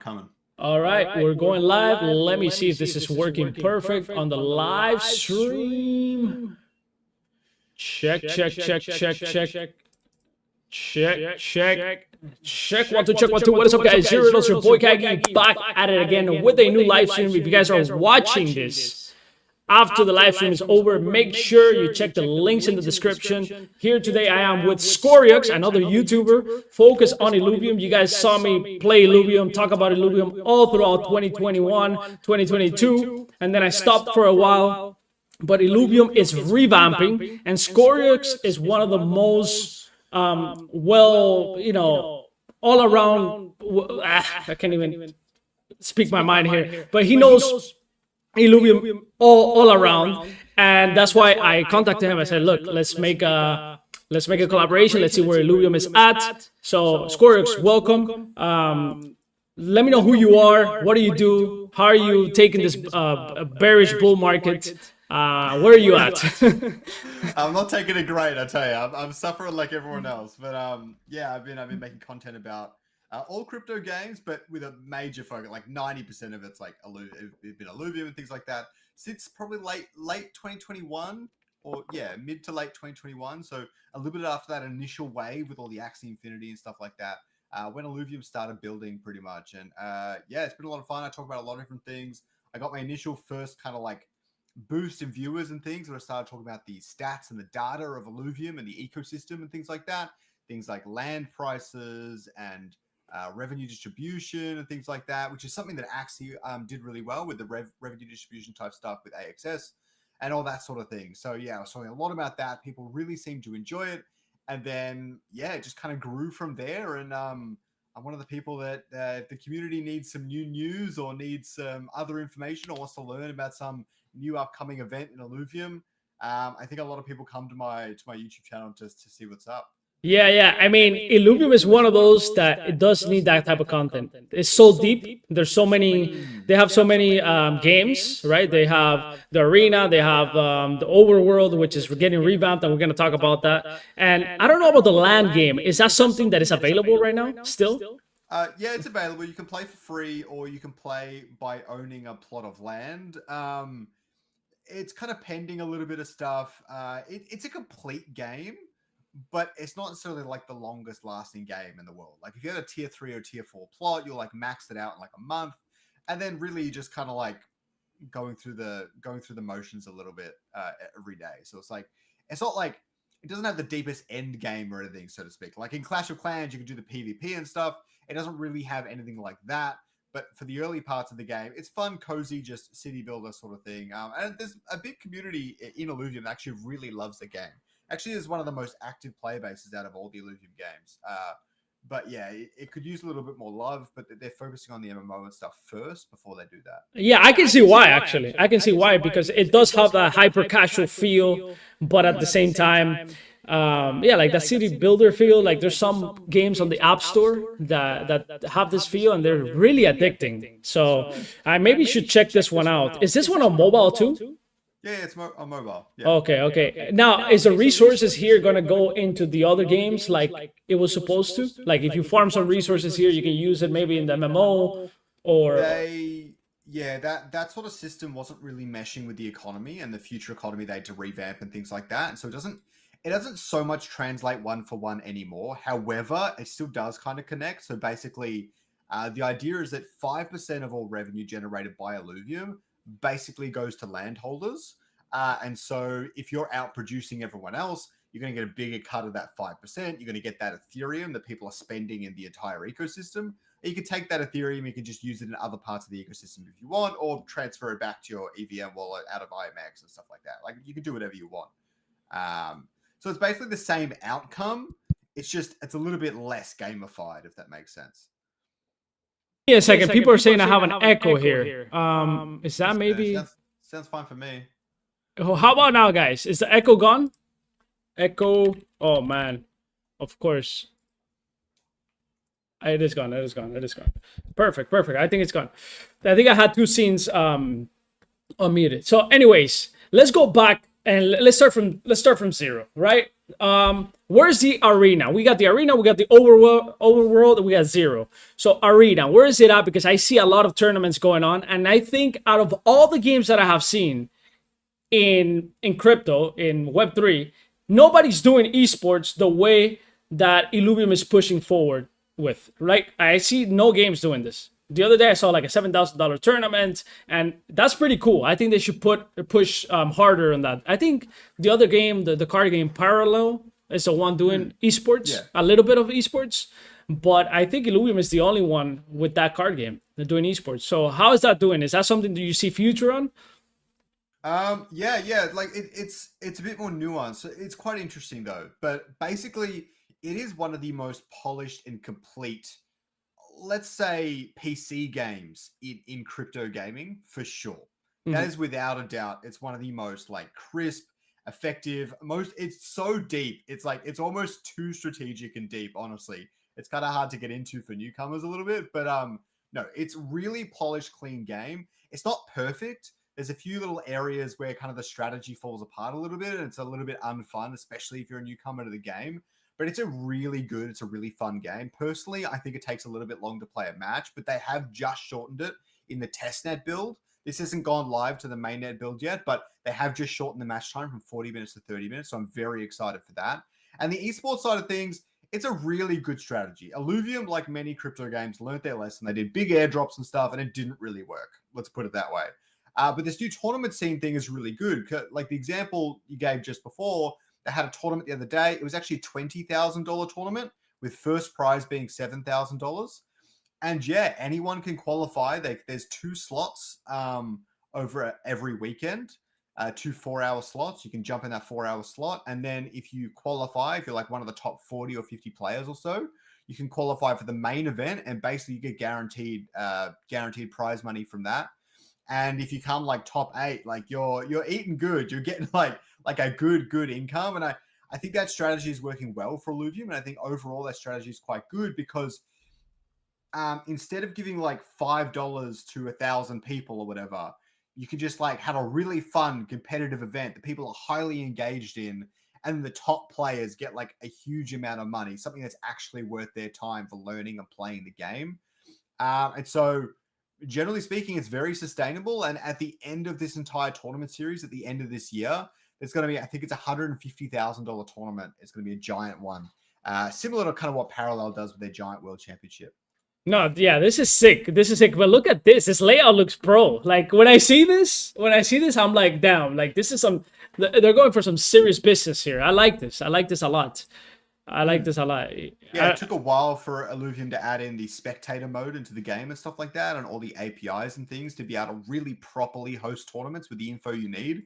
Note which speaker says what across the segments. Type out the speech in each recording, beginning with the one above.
Speaker 1: Coming.
Speaker 2: All right, we're going live. Let me see if this is working perfect on the live stream. Check. Check. 1 2 check 1 2. What is up, guys? Zero Dos, your boy Kagi, back at it again with a new live stream. If you guys are watching this after the live stream is over, make sure you check the links in the description. Here today I am with Scoriox, another YouTuber, focused on Illuvium. You guys saw me play Illuvium, talk about Illuvium all throughout 2021, 2022, and then I stopped for a while. But Illuvium is revamping, and Scoriox is one of the most, all around, I can't even speak my mind here, but he knows Illuvium all around, and that's why I contacted him. I said, look, let's make a collaboration. Let's see where Illuvium is at. So Scoriox, welcome. Let me know who you are, what do you do, how are you taking this bearish bull market. Where are you at?
Speaker 1: I'm not taking it great, I tell you. I'm suffering like everyone else. But yeah, I've been making content about all crypto games, but with a major focus. Like 90% of it's like Illuvium and things like that. Since probably late 2021, or yeah, mid to late 2021. So a little bit after that initial wave with all the Axie Infinity and stuff like that. When Illuvium started building, pretty much. And yeah, it's been a lot of fun. I talk about a lot of different things. I got my initial first kind of like boost in viewers and things when I started talking about the stats and the data of Illuvium and the ecosystem and things like that. Things like land prices and revenue distribution and things like that, which is something that Axie did really well with the revenue distribution type stuff with AXS and all that sort of thing. So yeah, I was talking a lot about that. People really seemed to enjoy it. And then, yeah, it just kind of grew from there. And I'm one of the people that if the community needs some new news or needs some other information or wants to learn about some new upcoming event in Illuvium, I think a lot of people come to my YouTube channel just to see what's up.
Speaker 2: Yeah. I mean, Illuvium is one of those that it does need that type of content. It's so deep. There's so many. They have so many games, right? They have the arena. They have the overworld, which is getting revamped, and we're going to talk about that. And I don't know about the land game. Is that something that is available right now still?
Speaker 1: Yeah, it's available. You can play for free, or you can play by owning a plot of land. It's kind of pending a little bit of stuff. It's a complete game, but it's not necessarily like the longest lasting game in the world. Like if you had a tier 3 or tier 4 plot, you'll like max it out in like a month, and then really just kind of like going through the motions a little bit every day. So it's not like it doesn't have the deepest end game or anything, so to speak. Like in Clash of Clans, you can do the PvP and stuff. It doesn't really have anything like that. But for the early parts of the game, it's fun, cozy, just city builder sort of thing. And there's a big community in Illuvium that actually really loves the game. Actually, it's one of the most active player bases out of all the Illuvium games. But yeah, it could use a little bit more love, but they're focusing on the MMO and stuff first before they do that.
Speaker 2: Yeah, I can see why, actually. I can see why, because it does have that hyper casual feel, but at the same time, yeah, like that city builder feel. Like there's some games on the App Store that have this feel, and they're really addicting. So I maybe should check this one out. Is this one on mobile too?
Speaker 1: Yeah, it's on mobile. Yeah.
Speaker 2: Okay. Now, is the resources here going to go into the other games like it was supposed to? Like if you farm some resources here, you can use it maybe in the MMO or...
Speaker 1: Yeah, that sort of system wasn't really meshing with the economy and the future economy they had to revamp and things like that. And so it doesn't so much translate one for one anymore. However, it still does kind of connect. So basically, the idea is that 5% of all revenue generated by Illuvium basically goes to landholders. And so if you're out producing everyone else, you're going to get a bigger cut of that 5%. You're going to get that Ethereum that people are spending in the entire ecosystem. You can take that Ethereum, you can just use it in other parts of the ecosystem if you want, or transfer it back to your EVM wallet out of IMX and stuff like that. Like you can do whatever you want. So it's basically the same outcome. It's a little bit less gamified, if that makes sense.
Speaker 2: Yeah, a second. People are saying I have an echo here. Is that maybe...
Speaker 1: Sounds fine for me.
Speaker 2: Oh, how about now, guys? Is the echo gone? Echo. Oh, man. Of course. It is gone. Perfect. I think it's gone. I think I had two scenes unmuted. So anyways, let's go back and let's start from zero, right? Where's the arena? We got the arena, we got the overworld, and we got zero. So arena, where is it at? Because I see a lot of tournaments going on, and I think out of all the games that I have seen in crypto, in Web3, nobody's doing esports the way that Illuvium is pushing forward with. Right? I see no games doing this. The other day I saw like a $7,000 tournament, and that's pretty cool. I think they should push harder on that. I think the other game, the card game Parallel, is the one doing esports, a little bit of esports. But I think Illuvium is the only one with that card game that's doing esports. So how is that doing? Is that something that you see future on?
Speaker 1: Yeah. Like it's a bit more nuanced. It's quite interesting though. But basically, it is one of the most polished and complete, let's say, PC games in crypto gaming for sure. That is without a doubt. It's one of the most like crisp, effective, it's so deep. It's like it's almost too strategic and deep, honestly. It's kind of hard to get into for newcomers a little bit, but no, it's really polished, clean game. It's not perfect. There's a few little areas where kind of the strategy falls apart a little bit, and it's a little bit unfun, especially if you're a newcomer to the game. But it's a really fun game. Personally, I think it takes a little bit long to play a match, but they have just shortened it in the testnet build. This hasn't gone live to the mainnet build yet, but they have just shortened the match time from 40 minutes to 30 minutes. So I'm very excited for that. And the esports side of things, it's a really good strategy. Illuvium, like many crypto games, learned their lesson. They did big airdrops and stuff, and it didn't really work. Let's put it that way. But this new tournament scene thing is really good. Like the example you gave just before, they had a tournament the other day. It was actually a $20,000 tournament with first prize being $7,000. And yeah, anyone can qualify. There's 2 slots over every weekend, 2 4-hour slots. You can jump in that 4-hour slot. And then if you qualify, if you're like one of the top 40 or 50 players or so, you can qualify for the main event. And basically you get guaranteed prize money from that. And if you come like top 8, like you're eating good. You're getting like a good income. And I think that strategy is working well for Illuvium. And I think overall that strategy is quite good because instead of giving like $5 to 1,000 people or whatever, you can just like have a really fun competitive event that people are highly engaged in, and the top players get like a huge amount of money, something that's actually worth their time for learning and playing the game. And so generally speaking, it's very sustainable. And at the end of this entire tournament series, at the end of this year, it's going to be, I think it's $150,000 tournament. It's going to be a giant one, similar to kind of what Parallel does with their giant world championship.
Speaker 2: No, yeah, this is sick. This is sick. But look at this. This layout looks pro. Like when I see this, I'm like, damn, like this is they're going for some serious business here. I like this. I like this a lot.
Speaker 1: Yeah, it took a while for Illuvium to add in the spectator mode into the game and stuff like that, and all the APIs and things to be able to really properly host tournaments with the info you need.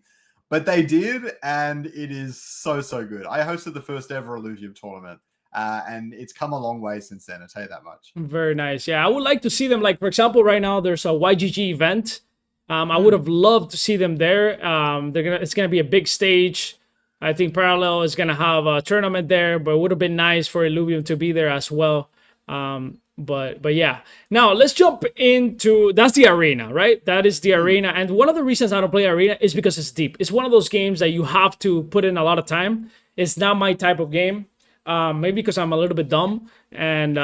Speaker 1: But they did, and it is so good. I hosted the first ever Illuvium tournament. And it's come a long way since then, I'll tell you that much.
Speaker 2: Very nice. Yeah, I would like to see them, like, for example, right now there's a YGG event. I would have loved to see them there. It's gonna be a big stage. I think Parallel is gonna have a tournament there, but it would have been nice for Illuvium to be there as well. But yeah. Now let's jump into, that's the arena, right? That is the arena. And one of the reasons I don't play arena is because it's deep. It's one of those games that you have to put in a lot of time. It's not my type of game. Maybe because I'm a little bit dumb, and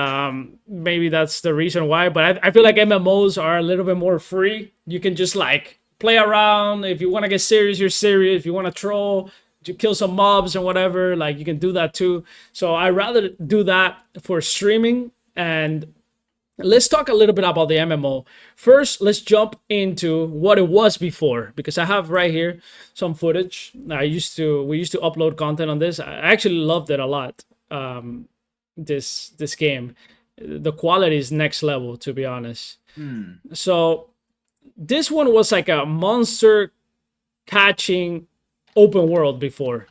Speaker 2: maybe that's the reason why. But I feel like MMOs are a little bit more free. You can just like play around. If you want to get serious, you're serious. If you want to troll, to kill some mobs and whatever, like you can do that too. So I rather do that for streaming. And let's talk a little bit about the MMO. First, let's jump into what it was before, because I have right here some footage. We used to upload content on this. I actually loved it a lot. This game, the quality is next level, to be honest. So this one was like a monster catching open world before,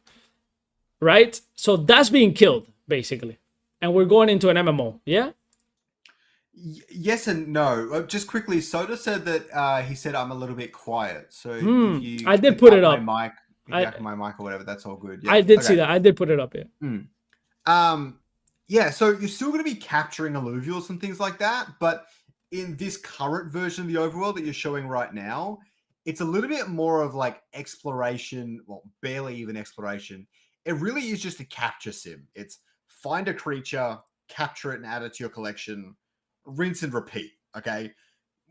Speaker 2: right? So that's being killed basically, and we're going into an MMO. Yeah.
Speaker 1: Yes and no. Just quickly, Soda said that he said I'm a little bit quiet. So if you
Speaker 2: I did put it up.
Speaker 1: My mic or whatever, that's all good. Yeah.
Speaker 2: I did see that. I did put it up. Yeah.
Speaker 1: Yeah. So you're still going to be capturing alluvials and things like that, but in this current version of the overworld that you're showing right now, it's a little bit more of like exploration. Well, barely even exploration. it really is just a capture sim. It's find a creature, capture it, and add it to your collection, rinse and repeat. Okay.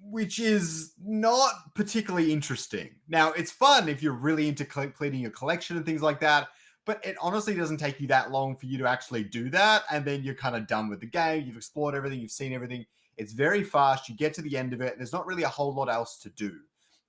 Speaker 1: Which is not particularly interesting. Now, it's fun if you're really into completing your collection and things like that, but it honestly doesn't take you that long for you to actually do that, and then you're kind of done with the game. You've explored everything, you've seen everything. It's very fast. You get to the end of it, and there's not really a whole lot else to do.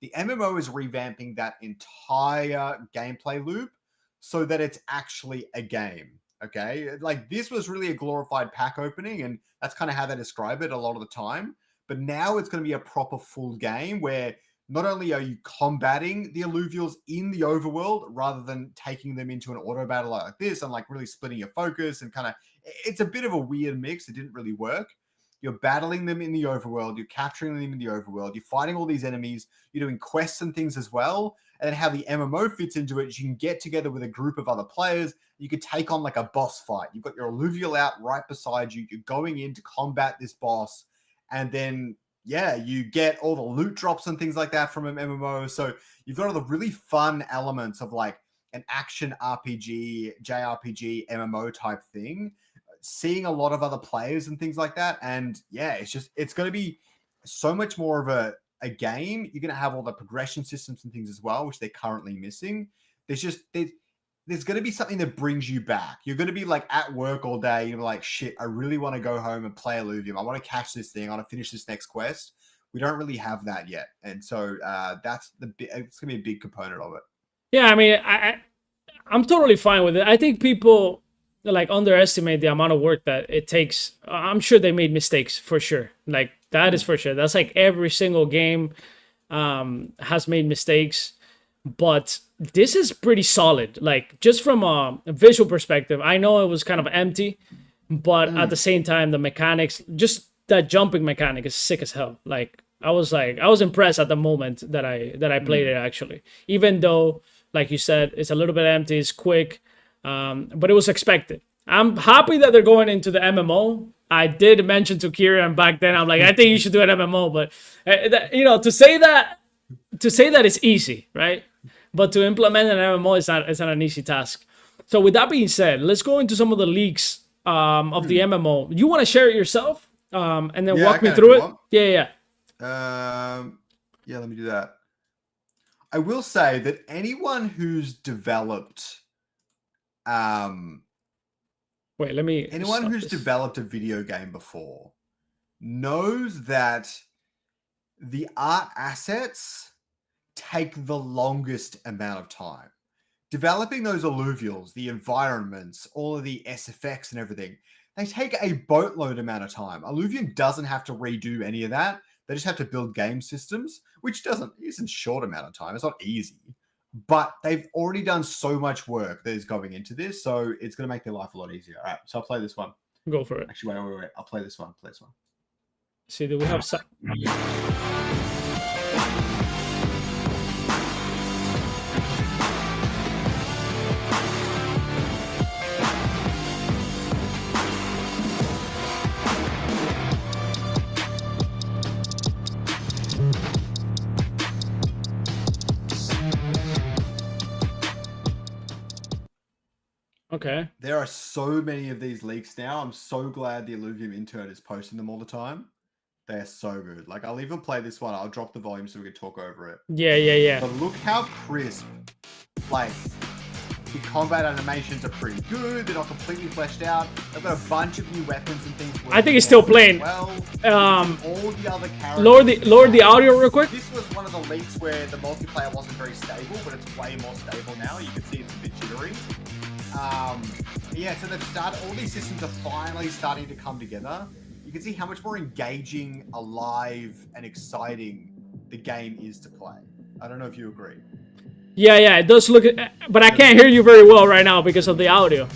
Speaker 1: The MMO is revamping that entire gameplay loop so that it's actually a game. Okay? Like, this was really a glorified pack opening, and that's kind of how they describe it a lot of the time. But now it's going to be a proper full game where not only are you combating the Illuvials in the overworld rather than taking them into an auto battle like this and like really splitting your focus and kind of, it's a bit of a weird mix. It didn't really work. You're battling them in the overworld. You're capturing them in the overworld. You're fighting all these enemies. You're doing quests and things as well. And then how the MMO fits into it is you can get together with a group of other players. You could take on like a boss fight. You've got your Illuvial out right beside you. You're going in to combat this boss. And then, yeah, you get all the loot drops and things like that from an MMO. So you've got all the really fun elements of like an action RPG, JRPG, MMO type thing. Seeing a lot of other players and things like that. And yeah, it's going to be so much more of a game. You're going to have all the progression systems and things as well, which they're currently missing. There's going to be something that brings you back. You're going to be like at work all day. You're like, shit, I really want to go home and play Illuvium. I want to catch this thing. I want to finish this next quest. We don't really have that yet. And so it's going to be a big component of it.
Speaker 2: Yeah, I mean, I'm totally fine with it. I think people like underestimate the amount of work that it takes. I'm sure they made mistakes for sure. Like that is for sure. That's like every single game has made mistakes. But this is pretty solid. Like just from a visual perspective, I know it was kind of empty, but at the same time, the mechanics, just that jumping mechanic is sick as hell. Like I was impressed at the moment that I played it actually. Even though, like you said, it's a little bit empty, it's quick, but it was expected. I'm happy that they're going into the MMO. I did mention to Kieran back then, I'm like, I think you should do an MMO, but to say that it's easy, right? But to implement an MMO is not an easy task. So with that being said, let's go into some of the leaks of the MMO. You want to share it yourself and then walk me through it? Yeah.
Speaker 1: Let me do that. I will say that anyone who's developed anyone who's developed a video game before knows that the art assets take the longest amount of time. Developing those Illuvials, the environments, all of the SFX and everything, they take a boatload amount of time. Illuvium doesn't have to redo any of that. They just have to build game systems, which isn't short amount of time. It's not easy, but they've already done so much work that is going into this, so it's going to make their life a lot easier. All right, so I'll play this one.
Speaker 2: Go for it.
Speaker 1: Actually, wait. I'll play this one.
Speaker 2: See, do we have some? Okay.
Speaker 1: There are so many of these leaks now. I'm so glad the Illuvium intern is posting them all the time. They're so good. Like, I'll even play this one. I'll drop the volume so we can talk over it.
Speaker 2: Yeah.
Speaker 1: But look how crisp. Like, the combat animations are pretty good. They're not completely fleshed out. They've got a bunch of new weapons and things.
Speaker 2: I think it's still playing.
Speaker 1: Well, all the other characters.
Speaker 2: Lower the audio real quick.
Speaker 1: This was one of the leaks where the multiplayer wasn't very stable, but it's way more stable now. You can see it's a bit jittery. So they've started, all these systems are finally starting to come together. You can see how much more engaging, alive, and exciting the game is to play. I don't know if you agree.
Speaker 2: Yeah, it does look, but I can't hear you very well right now because of the audio.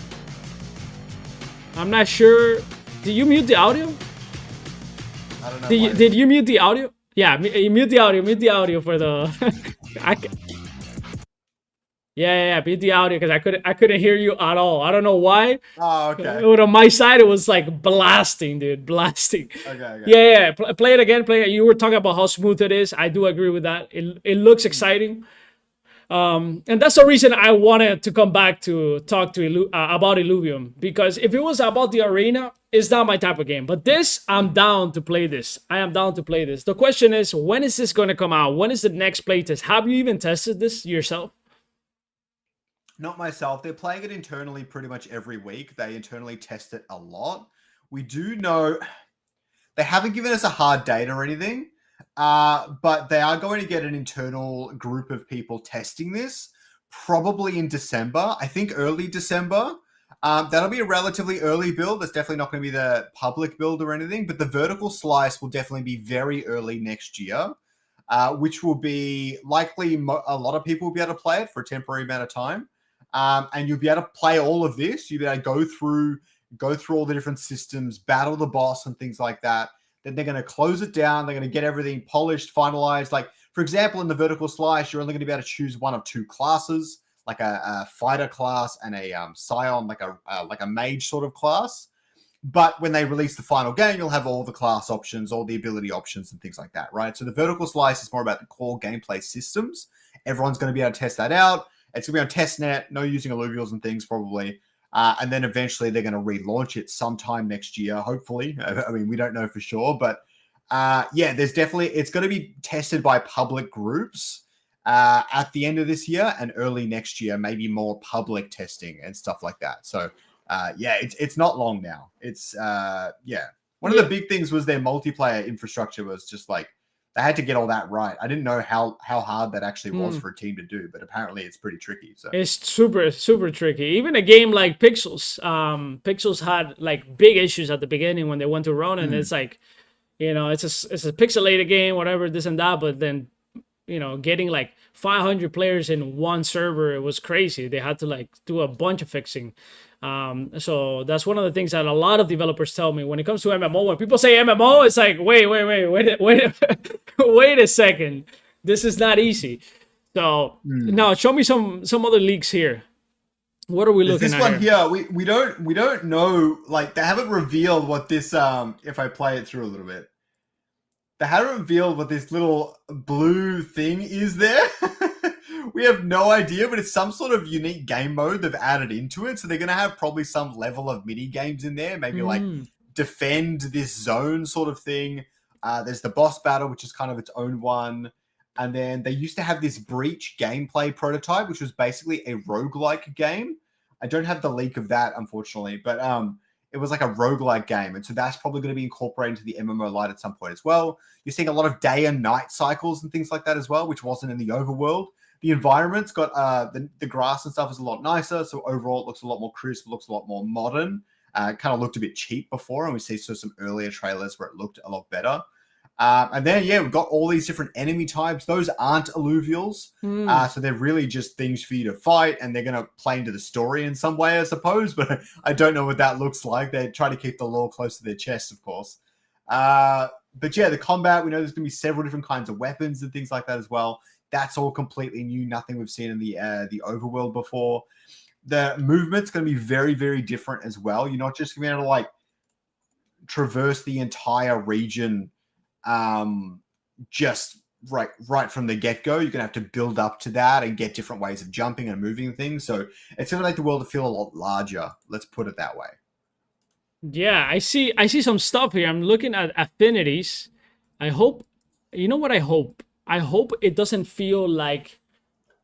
Speaker 2: I'm not sure. Did you mute the audio?
Speaker 1: I don't know.
Speaker 2: Did you mute the audio? Yeah, mute the audio. Mute the audio for the. Yeah, mute the audio because I couldn't hear you at all. I don't know why.
Speaker 1: Oh, okay.
Speaker 2: But on my side, it was like blasting, dude, blasting.
Speaker 1: Okay.
Speaker 2: Yeah. Play it again. You were talking about how smooth it is. I do agree with that. It looks exciting. And that's the reason I wanted to come back to talk to about Illuvium, because if it was about the arena, it's not my type of game. But this, I'm down to play this. I am down to play this. The question is, when is this going to come out? When is the next playtest? Have you even tested this yourself?
Speaker 1: Not myself. They're playing it internally pretty much every week. They internally test it a lot. We do know they haven't given us a hard date or anything, but they are going to get an internal group of people testing this probably in December. I think early December. That'll be a relatively early build. That's definitely not going to be the public build or anything, but the vertical slice will definitely be very early next year, which will be likely a lot of people will be able to play it for a temporary amount of time. And you'll be able to play all of this. You'll be able to go through all the different systems, battle the boss and things like that. Then they're going to close it down. They're going to get everything polished, finalized. Like, for example, in the vertical slice, you're only going to be able to choose one of two classes, like a fighter class and a scion, like a mage sort of class. But when they release the final game, you'll have all the class options, all the ability options and things like that, right? So the vertical slice is more about the core gameplay systems. Everyone's going to be able to test that out. It's going to be on testnet, no using alluvials and things probably. And then eventually they're going to relaunch it sometime next year, hopefully. I mean, we don't know for sure. But yeah, there's definitely, it's going to be tested by public groups at the end of this year and early next year, maybe more public testing and stuff like that. So yeah, it's not long now. It's, yeah. One of the big things was their multiplayer infrastructure was just like, they had to get all that right. I didn't know how hard that actually was for a team to do, but apparently it's pretty tricky. So
Speaker 2: it's super, super tricky. Even a game like Pixels, Pixels had like big issues at the beginning when they went to run, and it's like, you know, it's a pixelated game, whatever, this and that. But then, you know, getting like 500 players in one server, it was crazy. They had to like do a bunch of fixing. So that's one of the things that a lot of developers tell me when it comes to MMO. When people say MMO, it's like, wait a second. This is not easy. So now show me some other leaks here. What are we looking at?
Speaker 1: This one here, we don't know. Like, they haven't revealed what this. If I play it through a little bit, they haven't revealed what this little blue thing is there. We have no idea, but it's some sort of unique game mode they've added into it. So they're going to have probably some level of mini games in there, maybe like defend this zone sort of thing. There's the boss battle, which is kind of its own one. And then they used to have this Breach gameplay prototype, which was basically a roguelike game. I don't have the leak of that, unfortunately, but it was like a roguelike game. And so that's probably going to be incorporated into the MMO Lite at some point as well. You're seeing a lot of day and night cycles and things like that as well, which wasn't in the overworld. The environment's got the grass and stuff is a lot nicer. So overall, it looks a lot more crisp, looks a lot more modern. Kind of looked a bit cheap before, and we see some earlier trailers where it looked a lot better. And then, yeah, we've got all these different enemy types. Those aren't alluvials. So they're really just things for you to fight, and they're going to play into the story in some way, I suppose. But I don't know what that looks like. They try to keep the lore close to their chest, of course. But yeah, the combat, we know there's going to be several different kinds of weapons and things like that as well. That's all completely new. Nothing we've seen in the overworld before. The movement's going to be very, very different as well. You're not just going to be able to like traverse the entire region just right from the get-go. You're gonna have to build up to that and get different ways of jumping and moving things. So it's gonna make the world feel a lot larger. Let's put it that way.
Speaker 2: Yeah, I see some stuff here. I'm looking at affinities. I hope, you know what I hope? I hope it doesn't feel like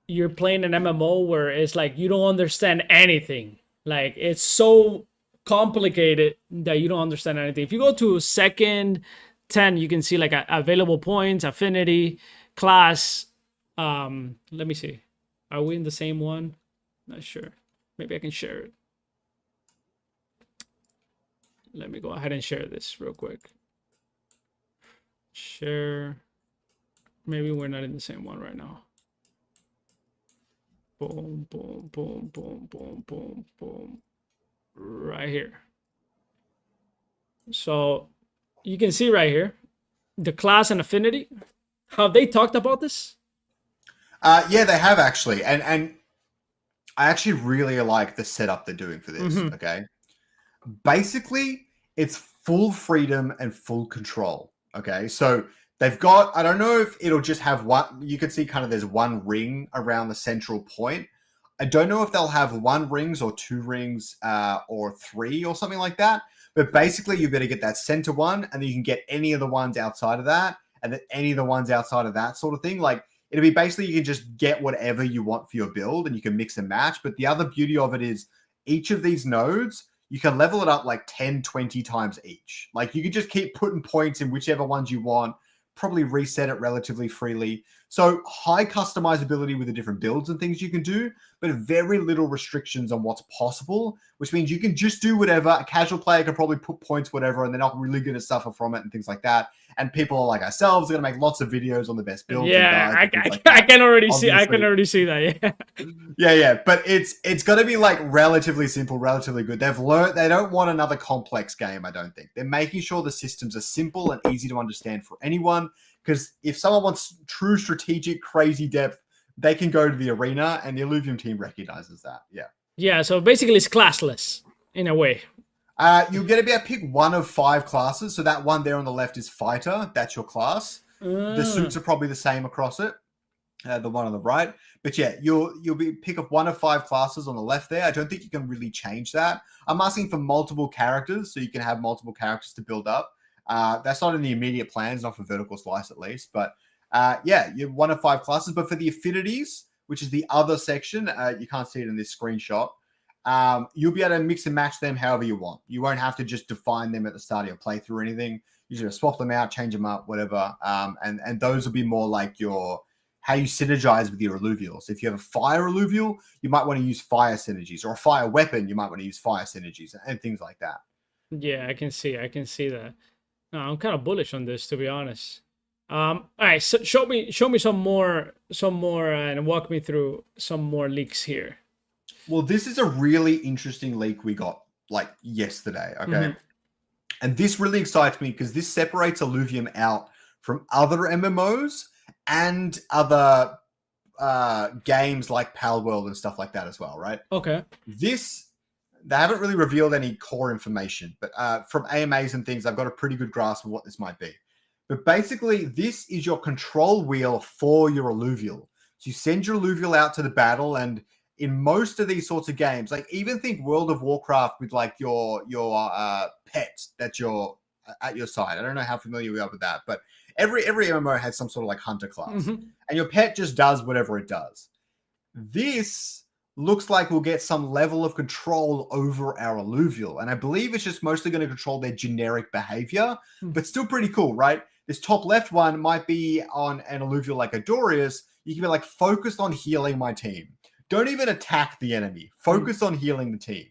Speaker 2: you're playing an MMO where it's like you don't understand anything. Like, it's so complicated that you don't understand anything. If you go to second 10, you can see like available points, affinity, class. Let me see. Are we in the same one? Not sure. Maybe I can share it. Let me go ahead and share this real quick. Share. Maybe we're not in the same one right now. Boom, boom, boom, boom, boom, boom, boom. Right here. So you can see right here, the class and affinity. Have they talked about this?
Speaker 1: Yeah, they have actually. And I actually really like the setup they're doing for this, okay? Basically, it's full freedom and full control, okay? So They've got, I don't know if it'll just have one, you can see kind of there's one ring around the central point. I don't know if they'll have 1 rings or 2 rings or 3 or something like that. But basically, you better get that center one, and then you can get any of the ones outside of that, and then any of the ones outside of that sort of thing. Like, it'll be basically you can just get whatever you want for your build, and you can mix and match. But the other beauty of it is each of these nodes, you can level it up like 10, 20 times each. Like, you can just keep putting points in whichever ones you want, probably reset it relatively freely. So high customizability with the different builds and things you can do, but very little restrictions on what's possible, which means you can just do whatever. A casual player can probably put points, whatever, and they're not really going to suffer from it and things like that. And people like ourselves are going to make lots of videos on the best builds.
Speaker 2: Yeah,
Speaker 1: and guides and
Speaker 2: I can already
Speaker 1: obviously.
Speaker 2: see. I can already see that. Yeah.
Speaker 1: Yeah. But it's going to be like relatively simple, relatively good. They've learned they don't want another complex game. I don't think they're making sure the systems are simple and easy to understand for anyone. Because if someone wants true strategic, crazy depth, they can go to the arena, and the Illuvium team recognizes that. Yeah.
Speaker 2: Yeah. So basically, it's classless in a way.
Speaker 1: You'll get to be able to pick 1 of 5 classes. So that one there on the left is fighter. That's your class. The suits are probably the same across it. The one on the right. But yeah, you'll be pick up 1 of 5 classes on the left there. I don't think you can really change that. I'm asking for multiple characters, so you can have multiple characters to build up. That's not in the immediate plans, not for Vertical Slice at least. But yeah, you're 1 of 5 classes. But for the affinities, which is the other section, you can't see it in this screenshot. You'll be able to mix and match them however you want. You won't have to just define them at the start of your playthrough or anything. You just swap them out, change them up, whatever. And those will be more like how you synergize with your alluvials. If you have a fire alluvial, you might want to use fire synergies, or a fire weapon, you might want to use fire synergies and things like that.
Speaker 2: Yeah, I can see that. No, I'm kind of bullish on this, to be honest. All right, so show me some more, and walk me through some more leaks here.
Speaker 1: Well, this is a really interesting leak we got like yesterday. Okay, and this really excites me because this separates Illuvium out from other MMOs and other games like Pal World and stuff like that as well, right?
Speaker 2: Okay.
Speaker 1: They haven't really revealed any core information, but from AMAs and things, I've got a pretty good grasp of what this might be. But basically, this is your control wheel for your alluvial. So you send your alluvial out to the battle, and in most of these sorts of games, like even think World of Warcraft with like your pet that's at your side. I don't know how familiar we are with that, but every MMO has some sort of like hunter class, and your pet just does whatever it does. This looks like we'll get some level of control over our alluvial, and I believe it's just mostly going to control their generic behavior, but still pretty cool, right? This top left one might be on an alluvial like Adorius. You can be like, focused on healing my team. Don't even attack the enemy. Focus on healing the team.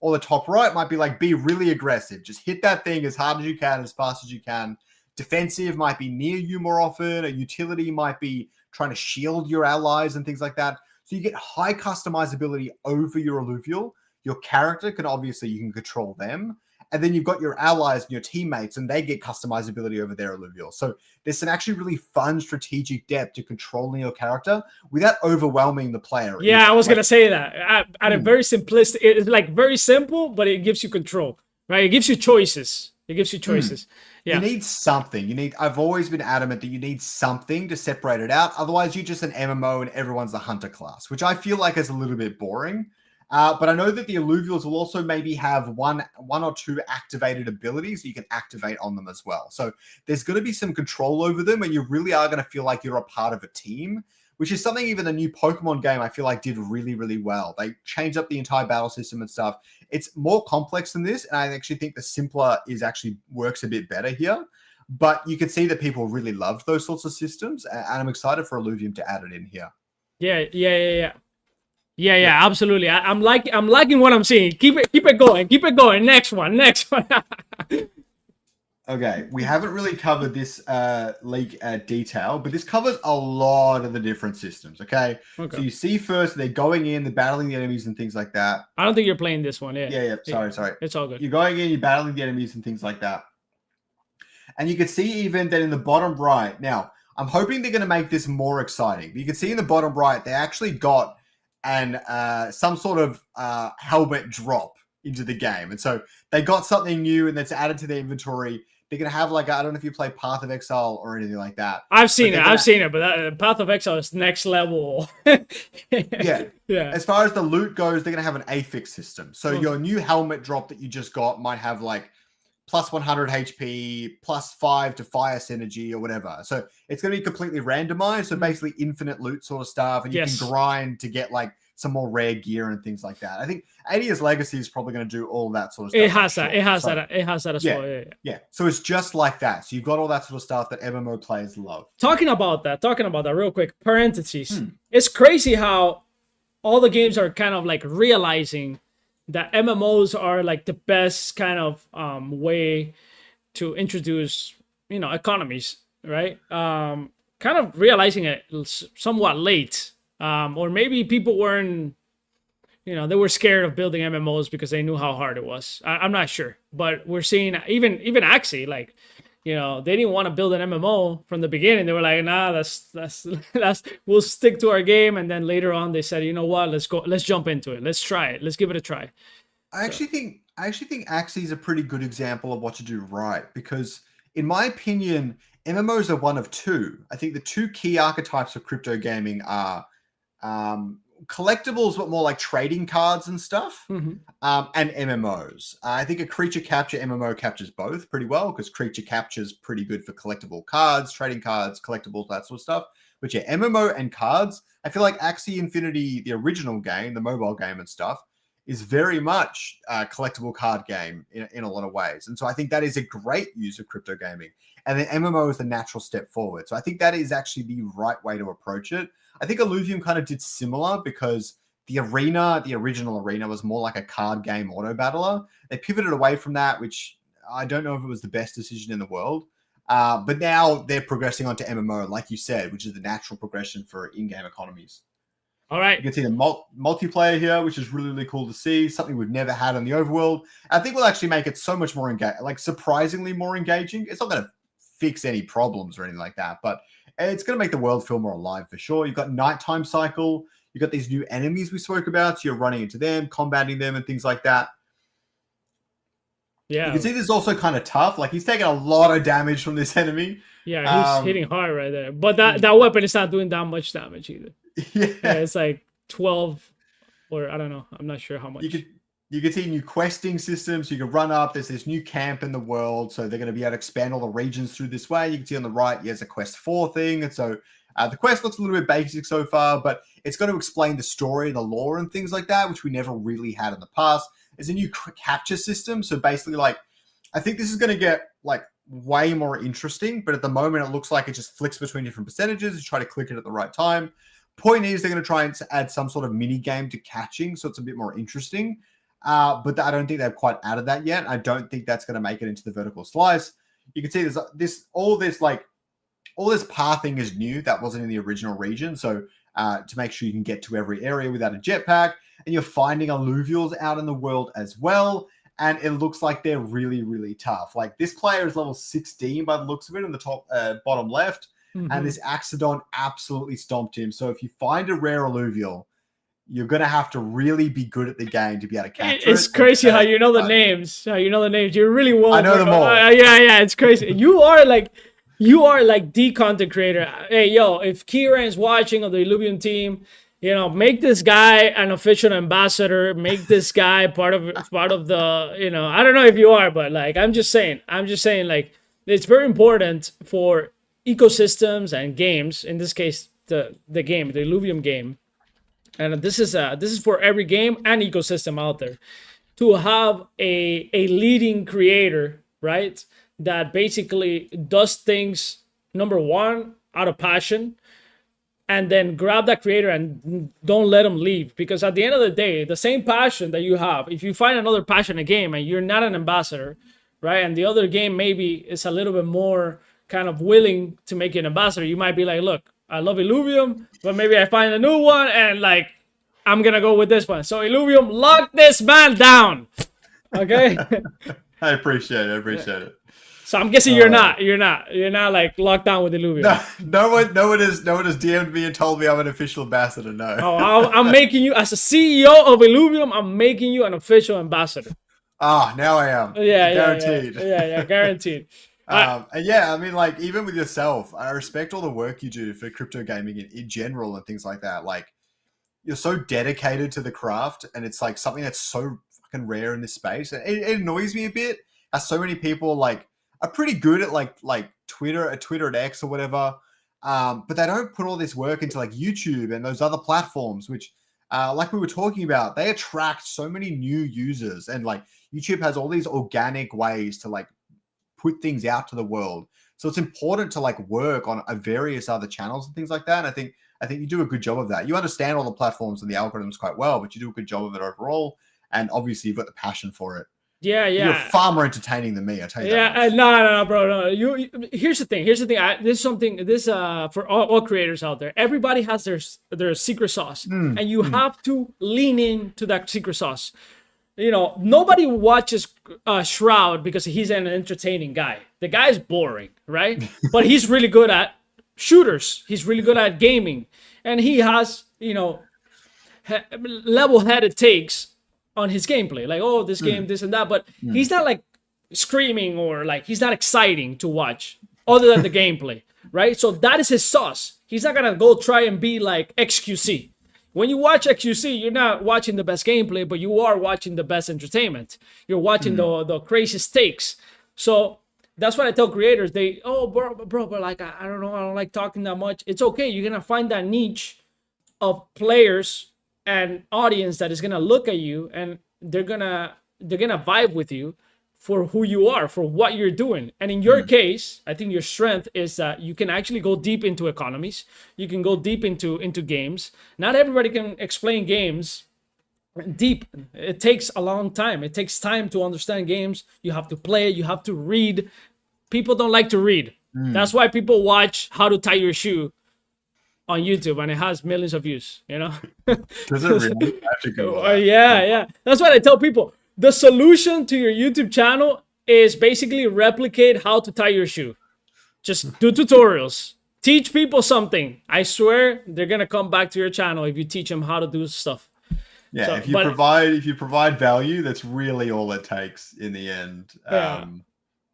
Speaker 1: Or the top right might be like, be really aggressive. Just hit that thing as hard as you can, as fast as you can. Defensive might be near you more often. A utility might be trying to shield your allies and things like that. So you get high customizability over your alluvial. Your character can obviously, you can control them. And then you've got your allies and your teammates, and they get customizability over their alluvial. So there's some actually really fun strategic depth to controlling your character without overwhelming the player.
Speaker 2: Yeah, I was going to say that. At a very simplistic, it's like very simple, but it gives you control, right? It gives you choices. Yeah.
Speaker 1: You need something. I've always been adamant that you need something to separate it out. Otherwise, you're just an MMO and everyone's the hunter class, which I feel like is a little bit boring. But I know that the alluvials will also maybe have one or 2 activated abilities that you can activate on them as well. So there's going to be some control over them, and you really are going to feel like you're a part of a team, which is something even the new Pokemon game I feel like did really, really well. They changed up the entire battle system and stuff. It's more complex than this, and I actually think the simpler works a bit better here. But you can see that people really love those sorts of systems, and I'm excited for Illuvium to add it in here.
Speaker 2: Yeah, absolutely. I'm liking what I'm seeing. Keep it going. Next one.
Speaker 1: Okay, we haven't really covered this leak detail, but this covers a lot of the different systems, okay? So you see first, they're going in, they're battling the enemies and things like that.
Speaker 2: I don't think you're playing this one,
Speaker 1: Yeah, sorry.
Speaker 2: It's all good.
Speaker 1: You're going in, you're battling the enemies and things like that. And you can see even that in the bottom right, now, I'm hoping they're going to make this more exciting. But you can see in the bottom right, they actually got some sort of helmet drop into the game. And so they got something new and that's added to their inventory. They're gonna have like I don't know if you play Path of Exile or anything like that.
Speaker 2: I've seen it, but Path of Exile is next level.
Speaker 1: Yeah. As far as the loot goes, they're gonna have an affix system. So your new helmet drop that you just got might have like plus 100 HP, plus 5 to fire synergy or whatever. So it's going to be completely randomized. So basically infinite loot sort of stuff. And you can grind to get like some more rare gear and things like that. I think 80 Years Legacy is probably going to do all that sort of stuff.
Speaker 2: It has that. It has that. It has that as well.
Speaker 1: Yeah. So it's just like that. So you've got all that sort of stuff that MMO players love.
Speaker 2: Talking about that real quick, parentheses. It's crazy how all the games are kind of like realizing that MMOs are like the best kind of way to introduce, economies, right? Kind of realizing it somewhat late, or maybe people weren't, they were scared of building MMOs because they knew how hard it was. I'm not sure, but we're seeing even Axie, like, they didn't want to build an MMO from the beginning. They were like, nah, that's we'll stick to our game. And then later on they said, you know what, let's jump into it. Let's try it. Let's give it a try.
Speaker 1: I actually think Axie is a pretty good example of what to do right, because in my opinion, MMOs are one of two. I think the two key archetypes of crypto gaming are collectibles, but more like trading cards and stuff, and MMOs. I think a creature capture MMO captures both pretty well, because creature capture is pretty good for collectible cards, trading cards, collectibles, that sort of stuff. But yeah, MMO and cards, I feel like Axie Infinity, the original game, the mobile game and stuff, is very much a collectible card game in a lot of ways. And so I think that is a great use of crypto gaming. And then MMO is the natural step forward. So I think that is actually the right way to approach it. I think Illuvium kind of did similar, because the original arena was more like a card game auto battler. They pivoted away from that, which I don't know if it was the best decision in the world. But now they're progressing onto MMO, like you said, which is the natural progression for in-game economies.
Speaker 2: All right.
Speaker 1: You can see the multiplayer here, which is really, really cool to see. Something we've never had in the overworld. I think we'll actually make it so much more surprisingly more engaging. It's not going to fix any problems or anything like that, but it's going to make the world feel more alive for sure. You've got nighttime cycle. You've got these new enemies we spoke about. So you're running into them, combating them, and things like that.
Speaker 2: Yeah.
Speaker 1: You can see this is also kind of tough. Like, he's taking a lot of damage from this enemy.
Speaker 2: Yeah, he's hitting hard right there. But that weapon is not doing that much damage either. Yeah, it's like 12, or I don't know. I'm not sure how much.
Speaker 1: You can see new questing systems. You can run up. There's this new camp in the world, so they're going to be able to expand all the regions through this way. You can see on the right, there's a quest 4 thing, and so the quest looks a little bit basic so far, but it's going to explain the story, the lore, and things like that, which we never really had in the past. There's a new capture system, so basically, like, I think this is going to get like way more interesting, but at the moment, it looks like it just flicks between different percentages. You try to click it at the right time. Point is, they're going to try and add some sort of mini game to catching, so it's a bit more interesting. But I don't think they've quite added that yet. I don't think that's going to make it into the vertical slice. You can see there's all this pathing is new that wasn't in the original region. So to make sure you can get to every area without a jetpack, and you're finding alluvials out in the world as well. And it looks like they're really, really tough. Like, this player is level 16 by the looks of it in the top bottom left. And this Axodon absolutely stomped him. So if you find a rare alluvial, you're going to have to really be good at the game to be able to capture it.
Speaker 2: It's crazy how you know the names. You're really well.
Speaker 1: I know them all.
Speaker 2: Yeah, it's crazy. You are like the content creator. Hey, yo, if Kieran's watching on the Illuvium team, make this guy an official ambassador. Make this guy part of the, I don't know if you are, but like, I'm just saying, like, it's very important for ecosystems and games. In this case, the game, the Illuvium game. And this is for every game and ecosystem out there, to have a leading creator, right? That basically does things, number one, out of passion, and then grab that creator and don't let them leave. Because at the end of the day, the same passion that you have, if you find another passion in a game and you're not an ambassador, right? And the other game maybe is a little bit more kind of willing to make you an ambassador, you might be like, look, I love Illuvium, but maybe I find a new one and like, I'm going to go with this one. So Illuvium, lock this man down. Okay?
Speaker 1: I appreciate it.
Speaker 2: So I'm guessing you're not like locked down with Illuvium.
Speaker 1: No one has DM'd me and told me I'm an official ambassador. No.
Speaker 2: Oh, I'm making you, as a CEO of Illuvium, I'm making you an official ambassador.
Speaker 1: Now I am.
Speaker 2: Yeah,
Speaker 1: guaranteed.
Speaker 2: Yeah, guaranteed.
Speaker 1: And yeah, I mean, like, even with yourself, I respect all the work you do for crypto gaming in general and things like that. Like, you're so dedicated to the craft, and it's like something that's so fucking rare in this space. And it annoys me a bit how so many people like are pretty good at like Twitter at X or whatever, but they don't put all this work into like YouTube and those other platforms, which, like we were talking about, they attract so many new users, and like YouTube has all these organic ways to like put things out to the world. So it's important to like work on various other channels and things like that. And I think you do a good job of that. You understand all the platforms and the algorithms quite well, but you do a good job of it overall. And obviously you've got the passion for it.
Speaker 2: Yeah.
Speaker 1: You're far more entertaining than me, I tell you.
Speaker 2: Yeah, no, bro. No. Here's the thing. This is something. For all creators out there. Everybody has their secret sauce, and you have to lean into that secret sauce. You know, nobody watches Shroud because he's an entertaining guy. The guy's boring, right? But he's really good at shooters. He's really good at gaming, and he has, you know, level-headed takes on his gameplay. Like, oh, this game, this and that. But he's not like screaming or like he's not exciting to watch other than the gameplay, right? So that is his sauce. He's not gonna go try and be like XQC. When you watch XQC, you're not watching the best gameplay, but you are watching the best entertainment. You're watching the craziest takes. So that's what I tell creators. Bro, but like, I don't know. I don't like talking that much. It's okay. You're going to find that niche of players and audience that is going to look at you, and they're going to vibe with you for who you are, for what you're doing. And in your case, I think your strength is that you can actually go deep into economies. You can go deep into games. Not everybody can explain games deep. It takes a long time. It takes time to understand games. You have to play. You have to read. People don't like to read. That's why people watch How to Tie Your Shoe on YouTube, and it has millions of views, you know?
Speaker 1: Does it really? I have to go.
Speaker 2: Yeah. That's what I tell people. The solution to your YouTube channel is basically replicate how to tie your shoe. Just do tutorials. Teach people something. I swear they're going to come back to your channel if you teach them how to do stuff.
Speaker 1: Yeah, so, if you provide value, that's really all it takes in the end.
Speaker 2: Yeah.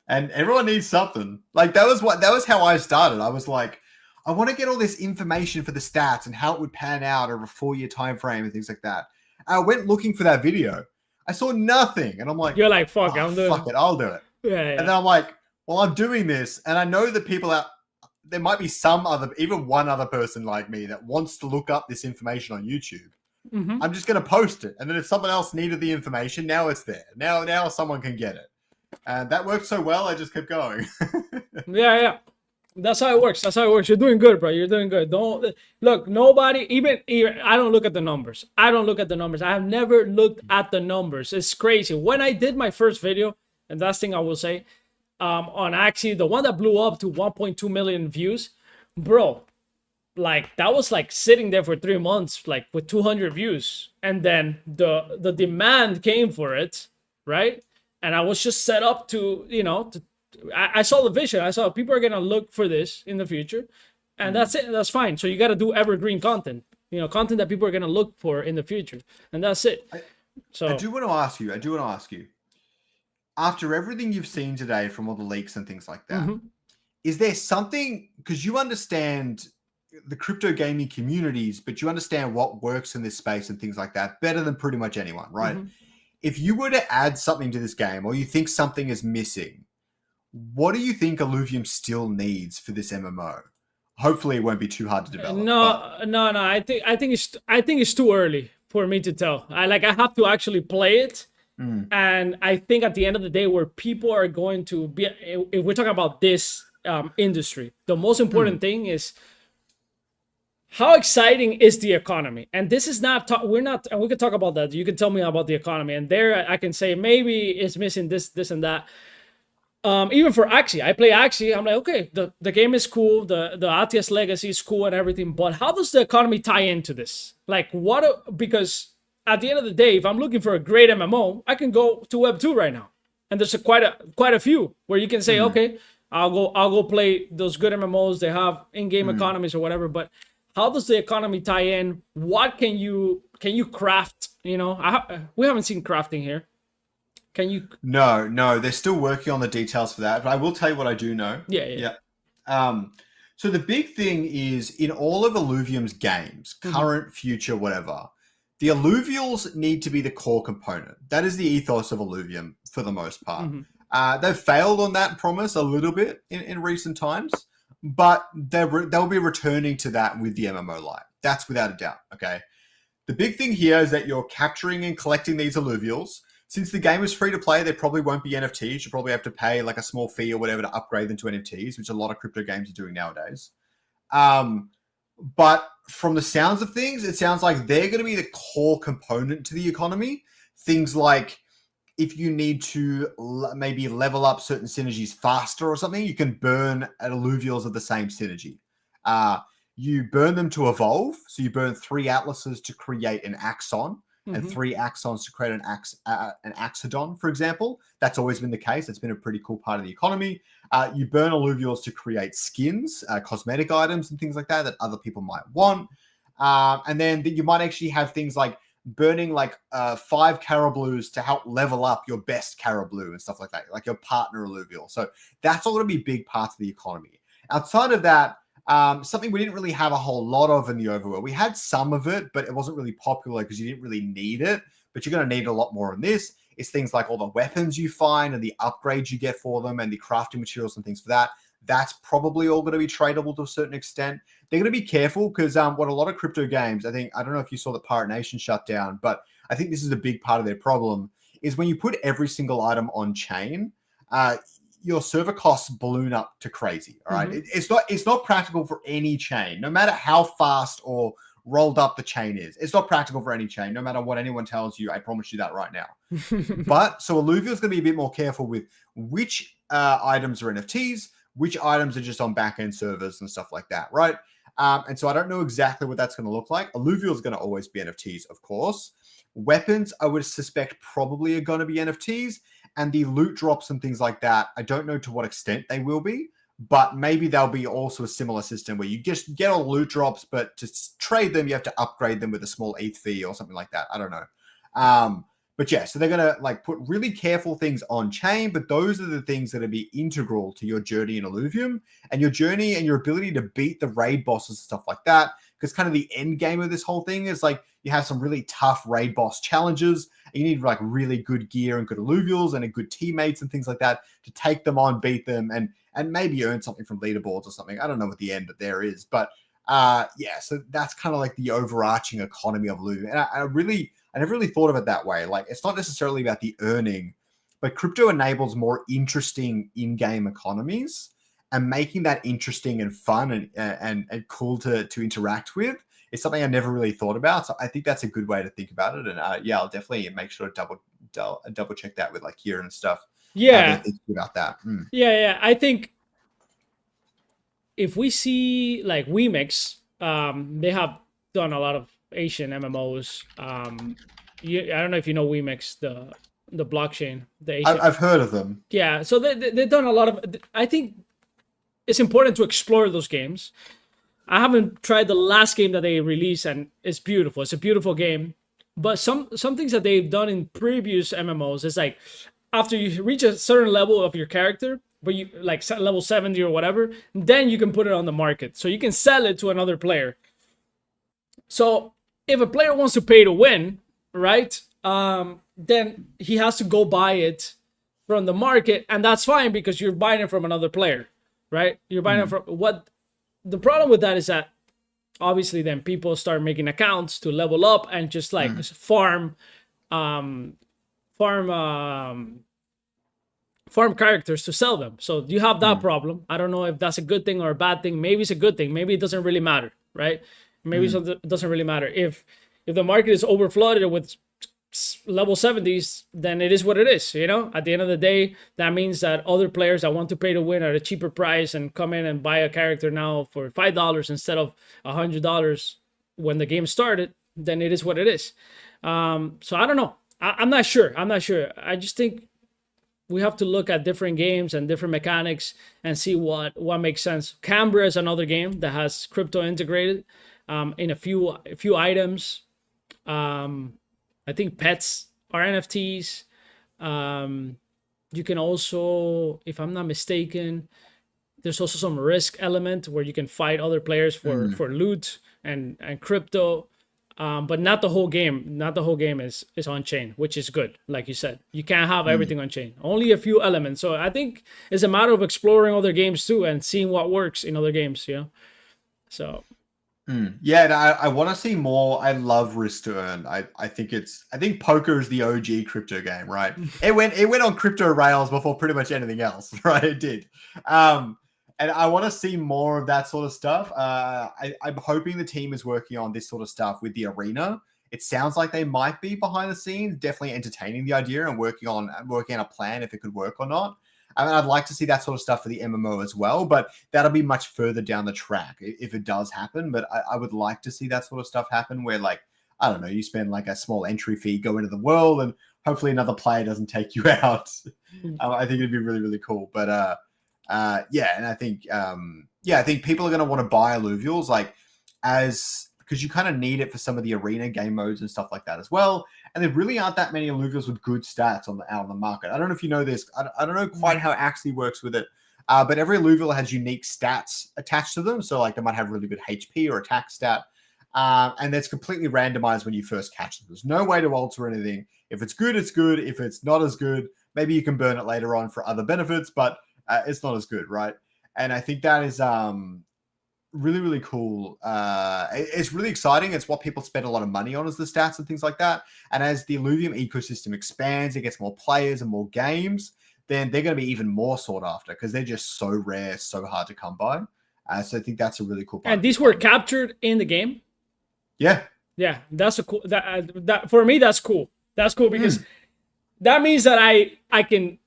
Speaker 1: And everyone needs something. Like that was how I started. I was like, I want to get all this information for the stats and how it would pan out over a 4-year time frame and things like that. I went looking for that video. I saw nothing, and I'm like,
Speaker 2: you're like, fuck it,
Speaker 1: I'll do it.
Speaker 2: Yeah.
Speaker 1: And then I'm like, well, I'm doing this, and I know that people out there might be even one other person like me that wants to look up this information on YouTube. I'm just going to post it, and then if someone else needed the information, now it's there. Now someone can get it, and that worked so well. I just kept going.
Speaker 2: Yeah. That's how it works. You're doing good, bro. You're doing good. Don't look. Nobody, even I don't look at the numbers. I have never looked at the numbers. It's crazy. When I did my first video, and that's thing I will say, on Axie, the one that blew up to 1.2 million views, bro, like that was like sitting there for 3 months, like with 200 views, and then the demand came for it, right? And I was just set up to, you know, I saw the vision. I saw people are going to look for this in the future, and that's it. That's fine. So you got to do evergreen content, you know, content that people are going to look for in the future. And that's it.
Speaker 1: I do want to ask you, after everything you've seen today from all the leaks and things like that, is there something, because you understand the crypto gaming communities, but you understand what works in this space and things like that better than pretty much anyone, right? If you were to add something to this game, or you think something is missing, what do you think Illuvium still needs for this MMO? Hopefully, it won't be too hard to develop.
Speaker 2: No. I think it's too early for me to tell. I have to actually play it, and I think at the end of the day, where people are going to be, if we're talking about this industry, the most important thing is how exciting is the economy. And this is not and we can talk about that. You can tell me about the economy, and there I can say maybe it's missing this, and that. Even for Axie, I play Axie. I'm like, okay, the game is cool, the ATS legacy is cool and everything, but how does the economy tie into this? Like, because at the end of the day, if I'm looking for a great MMO, I can go to Web 2 right now, and there's quite a few where you can say, okay, I'll go play those good MMOs. They have in-game economies or whatever. But how does the economy tie in? What can you craft? You know, we haven't seen crafting here. Can you?
Speaker 1: No, they're still working on the details for that, but I will tell you what I do know.
Speaker 2: Yeah.
Speaker 1: So the big thing is in all of Illuvium's games,
Speaker 2: Mhm.
Speaker 1: current, future, whatever, the Illuvials need to be the core component. That is the ethos of Illuvium for the most part. They've failed on that promise a little bit in recent times, but they'll be returning to that with the MMO Lite. That's without a doubt, okay? The big thing here is that you're capturing and collecting these Illuvials. Since the game is free to play, there probably won't be NFTs. You probably have to pay like a small fee or whatever to upgrade them to NFTs, which a lot of crypto games are doing nowadays. But from the sounds of things, it sounds like they're going to be the core component to the economy. Things like if you need to maybe level up certain synergies faster or something, you can burn alluvials of the same synergy. You burn them to evolve. So you burn 3 atlases to create an axon and 3 axons to create an axodon, for example. That's always been the case. It's been a pretty cool part of the economy. You burn alluvials to create skins, cosmetic items and things like that other people might want. And then you might actually have things like burning like 5 Carablues to help level up your best Carablue and stuff like that, like your partner alluvial. So that's all going to be big parts of the economy. Outside of that, something we didn't really have a whole lot of in the overworld. We had some of it, but it wasn't really popular because you didn't really need it. But you're going to need a lot more in this. It's things like all the weapons you find and the upgrades you get for them and the crafting materials and things for that. That's probably all going to be tradable to a certain extent. They're going to be careful because what a lot of crypto games, I don't know if you saw the Pirate Nation shut down, but I think this is a big part of their problem, is when you put every single item on chain, your server costs balloon up to crazy. All right. It's not practical for any chain, no matter how fast or rolled up the chain is. It's not practical for any chain, no matter what anyone tells you. I promise you that right now. But so Alluvial is going to be a bit more careful with which items are NFTs, which items are just on back-end servers and stuff like that, right? And so I don't know exactly what that's going to look like. Alluvial is going to always be NFTs, of course. Weapons, I would suspect, probably are going to be NFTs. And the loot drops and things like that, I don't know to what extent they will be, but maybe there'll be also a similar system where you just get all loot drops, but to trade them, you have to upgrade them with a small ETH fee or something like that. I don't know. But yeah, so they're going to like put really careful things on chain, but those are the things that will be integral to your journey in Illuvium and your journey and your ability to beat the raid bosses and stuff like that. Because kind of the end game of this whole thing is like you have some really tough raid boss challenges. And you need like really good gear and good alluvials and a good teammates and things like that to take them on, beat them, and maybe earn something from leaderboards or something. I don't know what the end there is, but yeah, so that's kind of like the overarching economy of Illuvium. And I never really thought of it that way. Like, it's not necessarily about the earning, but crypto enables more interesting in-game economies, and making that interesting and fun and cool to interact with is something I never really thought about. So I think that's a good way to think about it. And yeah, I'll definitely make sure to double check that with like Kieran and stuff.
Speaker 2: Yeah,
Speaker 1: thinking about that.
Speaker 2: Yeah. I think if we see like Wemix, they have done a lot of Asian MMOs. I don't know if you know Wemix, the blockchain. The Asian.
Speaker 1: I've heard of them.
Speaker 2: Yeah, so they've done a lot of. I think it's important to explore those games. I haven't tried the last game that they released, and it's beautiful. It's a beautiful game. But some things that they've done in previous MMOs is like after you reach a certain level of your character, but you like level 70 or whatever, then you can put it on the market. So you can sell it to another player. So if a player wants to pay to win, right, then he has to go buy it from the market, and that's fine because you're buying it from another player, right? You're buying it from what the problem with that is that obviously then people start making accounts to level up and just like farm characters to sell them. So you have that problem. I don't know if that's a good thing or a bad thing. Maybe it's a good thing. Maybe it doesn't really matter, right? Maybe it doesn't really matter. If the market is overflooded with level 70s, then it is what it is. You know, at the end of the day, that means that other players that want to pay to win at a cheaper price and come in and buy a character now for $5 instead of $100 when the game started, then it is what it is. So I don't know. I'm not sure. I just think we have to look at different games and different mechanics and see what makes sense. Canberra is another game that has crypto integrated in a few items. I think pets are NFTs. You can also, if I'm not mistaken, there's also some risk element where you can fight other players for loot and crypto. But not the whole game. Not the whole game is on chain, which is good. Like you said, you can't have everything on chain. Only a few elements. So I think it's a matter of exploring other games too and seeing what works in other games. You know. So.
Speaker 1: Yeah, and I want to see more. I love risk to earn. I think poker is the OG crypto game, right? It went on crypto rails before pretty much anything else, right? It did. And I want to see more of that sort of stuff. I'm hoping the team is working on this sort of stuff with the arena. It sounds like they might be behind the scenes, definitely entertaining the idea and working on a plan if it could work or not. I mean, I'd like to see that sort of stuff for the MMO as well, but that'll be much further down the track if it does happen. But I would like to see that sort of stuff happen where, like, I don't know, you spend like a small entry fee, go into the world, and hopefully another player doesn't take you out. I think it'd be really, really cool. But yeah, and I think I think people are going to want to buy Illuvials because you kind of need it for some of the arena game modes and stuff like that as well. And there really aren't that many Illuvials with good stats out on the market. I don't know if you know this. I don't know quite how it actually works with it. But every Illuvial has unique stats attached to them. So like they might have really good HP or attack stat. And that's completely randomized when you first catch them. There's no way to alter anything. If it's good, it's good. If it's not as good, maybe you can burn it later on for other benefits, but it's not as good, right? And I think that is really, really cool. It's really exciting. It's what people spend a lot of money on, is the stats and things like that. And as the Illuvium ecosystem expands, it gets more players and more games, then they're going to be even more sought after because they're just so rare, so hard to come by. So I think that's a really cool part.
Speaker 2: And these were captured in the game?
Speaker 1: Yeah.
Speaker 2: Yeah, that's a cool, that for me, that's cool. That's cool because that means that I can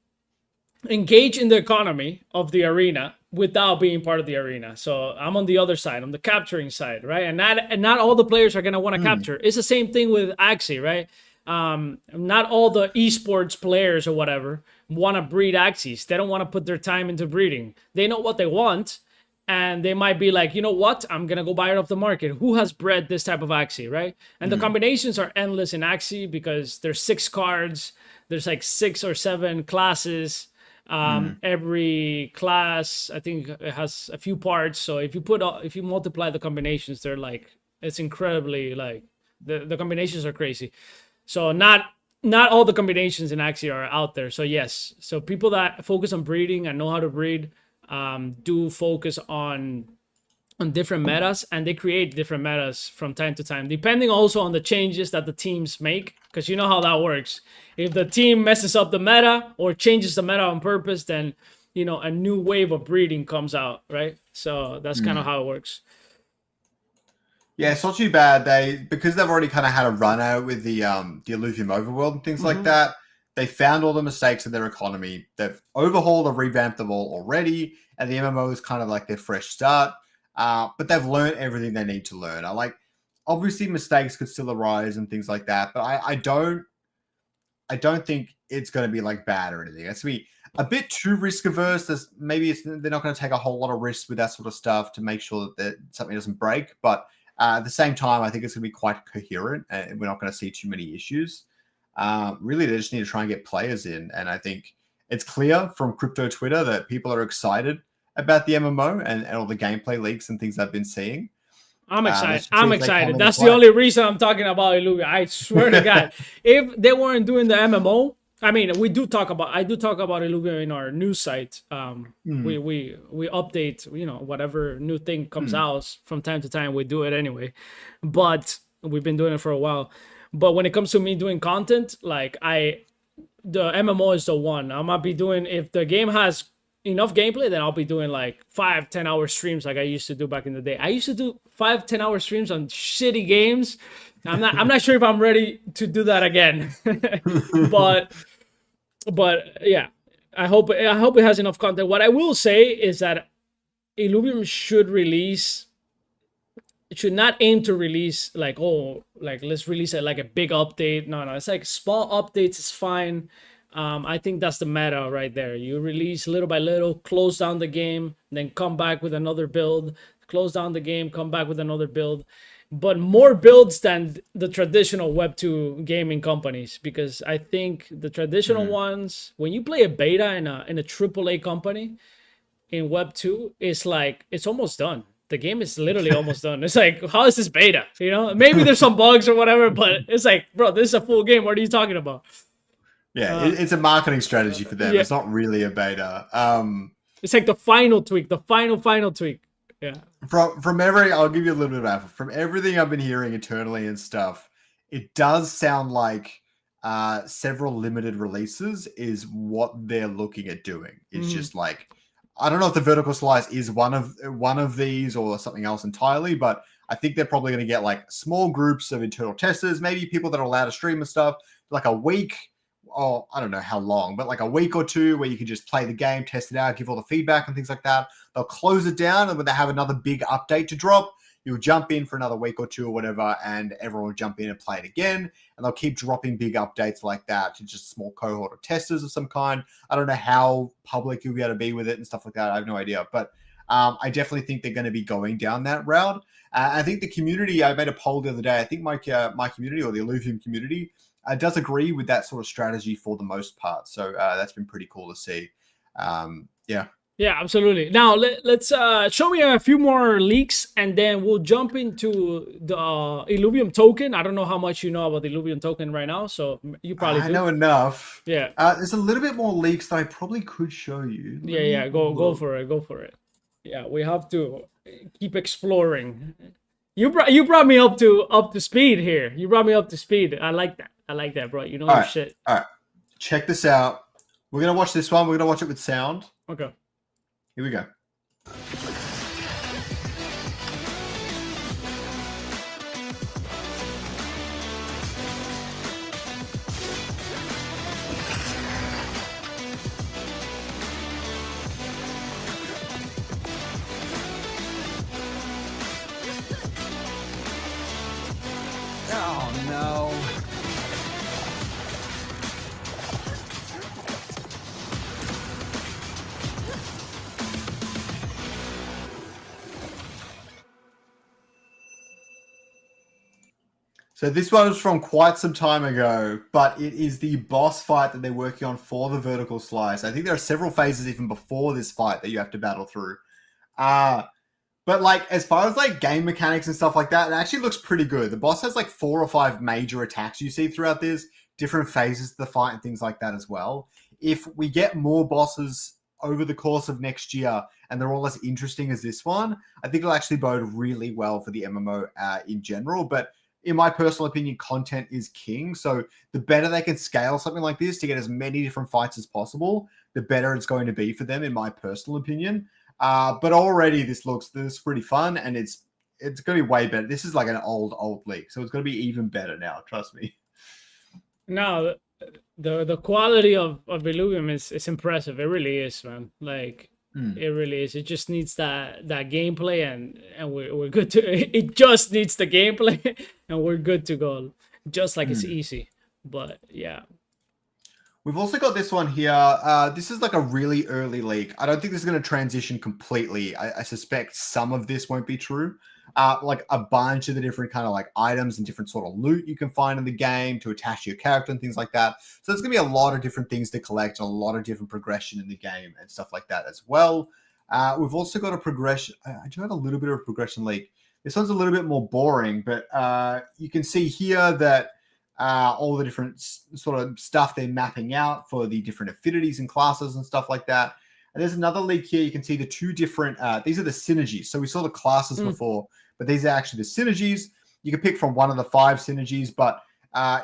Speaker 2: engage in the economy of the arena without being part of the arena. So I'm on the other side, on the capturing side, right? And not all the players are going to want to capture. It's the same thing with Axie, right? Not all the esports players or whatever want to breed Axies. They don't want to put their time into breeding. They know what they want, and they might be like, you know what? I'm going to go buy it off the market. Who has bred this type of Axie, right? And the combinations are endless in Axie because there's 6 cards. There's like 6 or 7 classes. Every class, I think, it has a few parts. So if you multiply the combinations, they're like, it's incredibly, like, the combinations are crazy. So not all the combinations in Axie are out there. So yes, so people that focus on breeding and know how to breed do focus on different metas, and they create different metas from time to time, depending also on the changes that the teams make, because you know how that works. If the team messes up the meta or changes the meta on purpose, then, you know, a new wave of breeding comes out, right? So that's kind of how it works.
Speaker 1: Yeah, it's not too bad. Because they've already kind of had a run out with the Illuvium Overworld and things like that. They found all the mistakes in their economy. They've overhauled and revamped them all already, and the MMO is kind of like their fresh start. But they've learned everything they need to learn. Obviously mistakes could still arise and things like that, but I don't think it's going to be like bad or anything. It's going to be a bit too risk averse. They're not going to take a whole lot of risks with that sort of stuff to make sure that something doesn't break. But at the same time, I think it's going to be quite coherent, and we're not going to see too many issues. Really, they just need to try and get players in. And I think it's clear from crypto Twitter that people are excited about the MMO and all the gameplay leaks and things I've been seeing.
Speaker 2: I'm excited. I'm excited. That's the only reason I'm talking about Illuvium. I swear to God, if they weren't doing the MMO, I mean, I do talk about Illuvium in our news site. We update, you know, whatever new thing comes out from time to time. We do it anyway, but we've been doing it for a while. But when it comes to me doing content, like the MMO is the one. I might be doing, if the game has enough gameplay, then I'll be doing like 5-10 hour streams like I used to do back in the day. I used to do 5-10 hour streams on shitty games. I'm not sure if I'm ready to do that again. but yeah, I hope it has enough content. What I will say is that Illuvium should not aim to release like, let's release like a big update. No, it's like small updates is fine. I think that's the meta right there. You release little by little, close down the game, then come back with another build, close down the game, come back with another build. but more builds than the traditional Web 2 gaming companies, because I think the traditional ones, when you play a beta in a AAA company in Web 2, it's like it's almost done. The game is literally almost done. It's like, how is this beta? You know, maybe there's some bugs or whatever, but it's like, bro, this is a full game. What are you talking about?
Speaker 1: Yeah, it's a marketing strategy for them.
Speaker 2: Yeah.
Speaker 1: It's not really a beta.
Speaker 2: It's like the final tweak, the final tweak. Yeah.
Speaker 1: I'll give you a little bit of info. From everything I've been hearing internally and stuff, it does sound like several limited releases is what they're looking at doing. It's just like, I don't know if the vertical slice is one of these or something else entirely, but I think they're probably going to get like small groups of internal testers, maybe people that are allowed to stream and stuff, like a week. Oh, I don't know how long, but like a week or two where you can just play the game, test it out, give all the feedback and things like that. They'll close it down, and when they have another big update to drop, you'll jump in for another week or two or whatever, and everyone will jump in and play it again. And they'll keep dropping big updates like that to just small cohort of testers of some kind. I don't know how public you'll be able to be with it and stuff like that. I have no idea. But I definitely think they're going to be going down that route. I think the community, I made a poll the other day. I think my community, or the Illuvium community, does agree with that sort of strategy for the most part. So that's been pretty cool to see. Yeah.
Speaker 2: Yeah, absolutely. Now let's show me a few more leaks, and then we'll jump into the Illuvium token. I don't know how much you know about the Illuvium token right now, so you probably do.
Speaker 1: I know enough.
Speaker 2: Yeah.
Speaker 1: There's a little bit more leaks that I probably could show you.
Speaker 2: Yeah. Go for it. Yeah, we have to keep exploring. You brought me up to speed here. You brought me up to speed. I like that, bro. You know your shit.
Speaker 1: All right. Check this out. We're gonna watch this one. We're gonna watch it with sound.
Speaker 2: Okay.
Speaker 1: Here we go.
Speaker 3: Oh no.
Speaker 1: So this one was from quite some time ago, but it is the boss fight that they're working on for the vertical slice. I think there are several phases even before this fight that you have to battle through. But like, as far as like game mechanics and stuff like that, it actually looks pretty good. The boss has like 4 or 5 major attacks you see throughout this, different phases of the fight and things like that as well. If we get more bosses over the course of next year and they're all as interesting as this one, I think it'll actually bode really well for the MMO in general. But in my personal opinion, content is king. So the better they can scale something like this to get as many different fights as possible, the better it's going to be for them, in my personal opinion. But already this is pretty fun, and it's going to be way better. This is like an old leak, so it's going to be even better now. Trust me.
Speaker 2: No, the quality of Illuvium is impressive. It really is, man. Like it really is. It just needs that gameplay, and we're good to. It just needs the gameplay, and we're good to go. Just like it's easy, but yeah.
Speaker 1: We've also got this one here. This is like a really early leak. I don't think this is going to transition completely. I suspect some of this won't be true. Like a bunch of the different kind of like items and different sort of loot you can find in the game to attach to your character and things like that. So there's going to be a lot of different things to collect and a lot of different progression in the game and stuff like that as well. We've also got a progression. I do have a little bit of a progression leak. This one's a little bit more boring, but you can see here that all the different sort of stuff they're mapping out for the different affinities and classes and stuff like that. And there's another leak here. You can see the 2 different, these are the synergies. So we saw the classes before, but these are actually the synergies. You can pick from one of the 5 synergies, but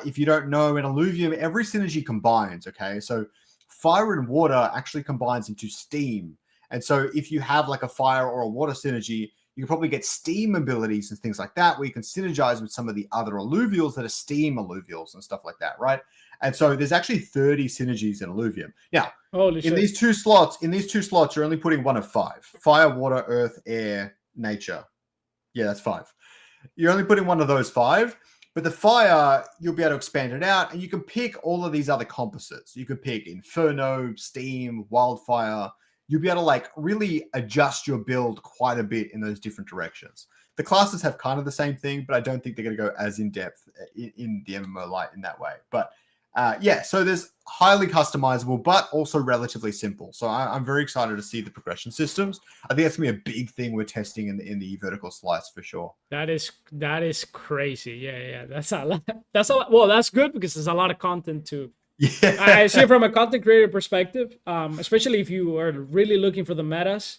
Speaker 1: if you don't know, in Illuvium, every synergy combines, okay? So fire and water actually combines into steam. And so if you have like a fire or a water synergy, you can probably get steam abilities and things like that, where you can synergize with some of the other alluvials that are steam alluvials and stuff like that, right? And so there's actually 30 synergies in Illuvium. Now, these two slots, you're only putting one of 5. Fire, water, earth, air, nature. Yeah, that's 5. You're only putting one of those 5, but the fire, you'll be able to expand it out, and you can pick all of these other composites. You can pick inferno, steam, wildfire. You'll be able to like really adjust your build quite a bit in those different directions. The classes have kind of the same thing, but I don't think they're going to go as in depth in the MMO Lite in that way. But yeah, so there's highly customizable, but also relatively simple. So I'm very excited to see the progression systems. I think that's gonna be a big thing we're testing in the vertical slice for sure.
Speaker 2: That is crazy. Yeah. That's a lot. That's a lot. Well, that's good because there's a lot of content to.
Speaker 1: Yeah,
Speaker 2: I see it from a content creator perspective, especially if you are really looking for the metas.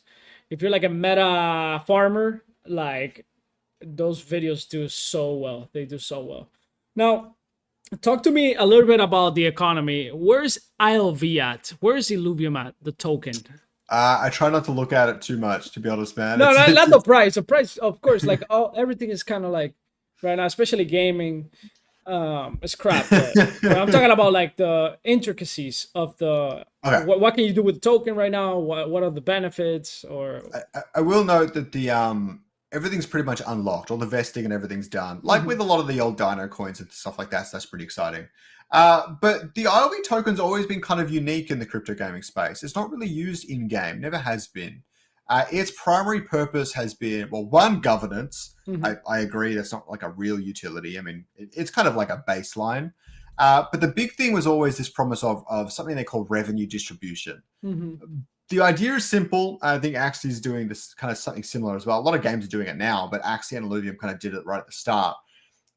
Speaker 2: If you're like a meta farmer, like those videos do so well. They do so well. Now, talk to me a little bit about the economy. Where's ILV at? Where's Illuvium at? The token.
Speaker 1: I try not to look at it too much, to be honest, man.
Speaker 2: No, not the price. The price, of course, like everything is kind of like right now, especially gaming. It's crap. But I'm talking about like the intricacies of the.
Speaker 1: Okay.
Speaker 2: What can you do with the token right now? What are the benefits? Or
Speaker 1: I will note that the everything's pretty much unlocked. All the vesting and everything's done. Like with a lot of the old Dino coins and stuff like that. So that's pretty exciting. But the ILV token's always been kind of unique in the crypto gaming space. It's not really used in game. Never has been. Its primary purpose has been, well, one, governance. I agree. That's not like a real utility. I mean, it's kind of like a baseline. But the big thing was always this promise of something they call revenue distribution. The idea is simple. I think Axie is doing this kind of something similar as well. A lot of games are doing it now, but Axie and Illuvium kind of did it right at the start.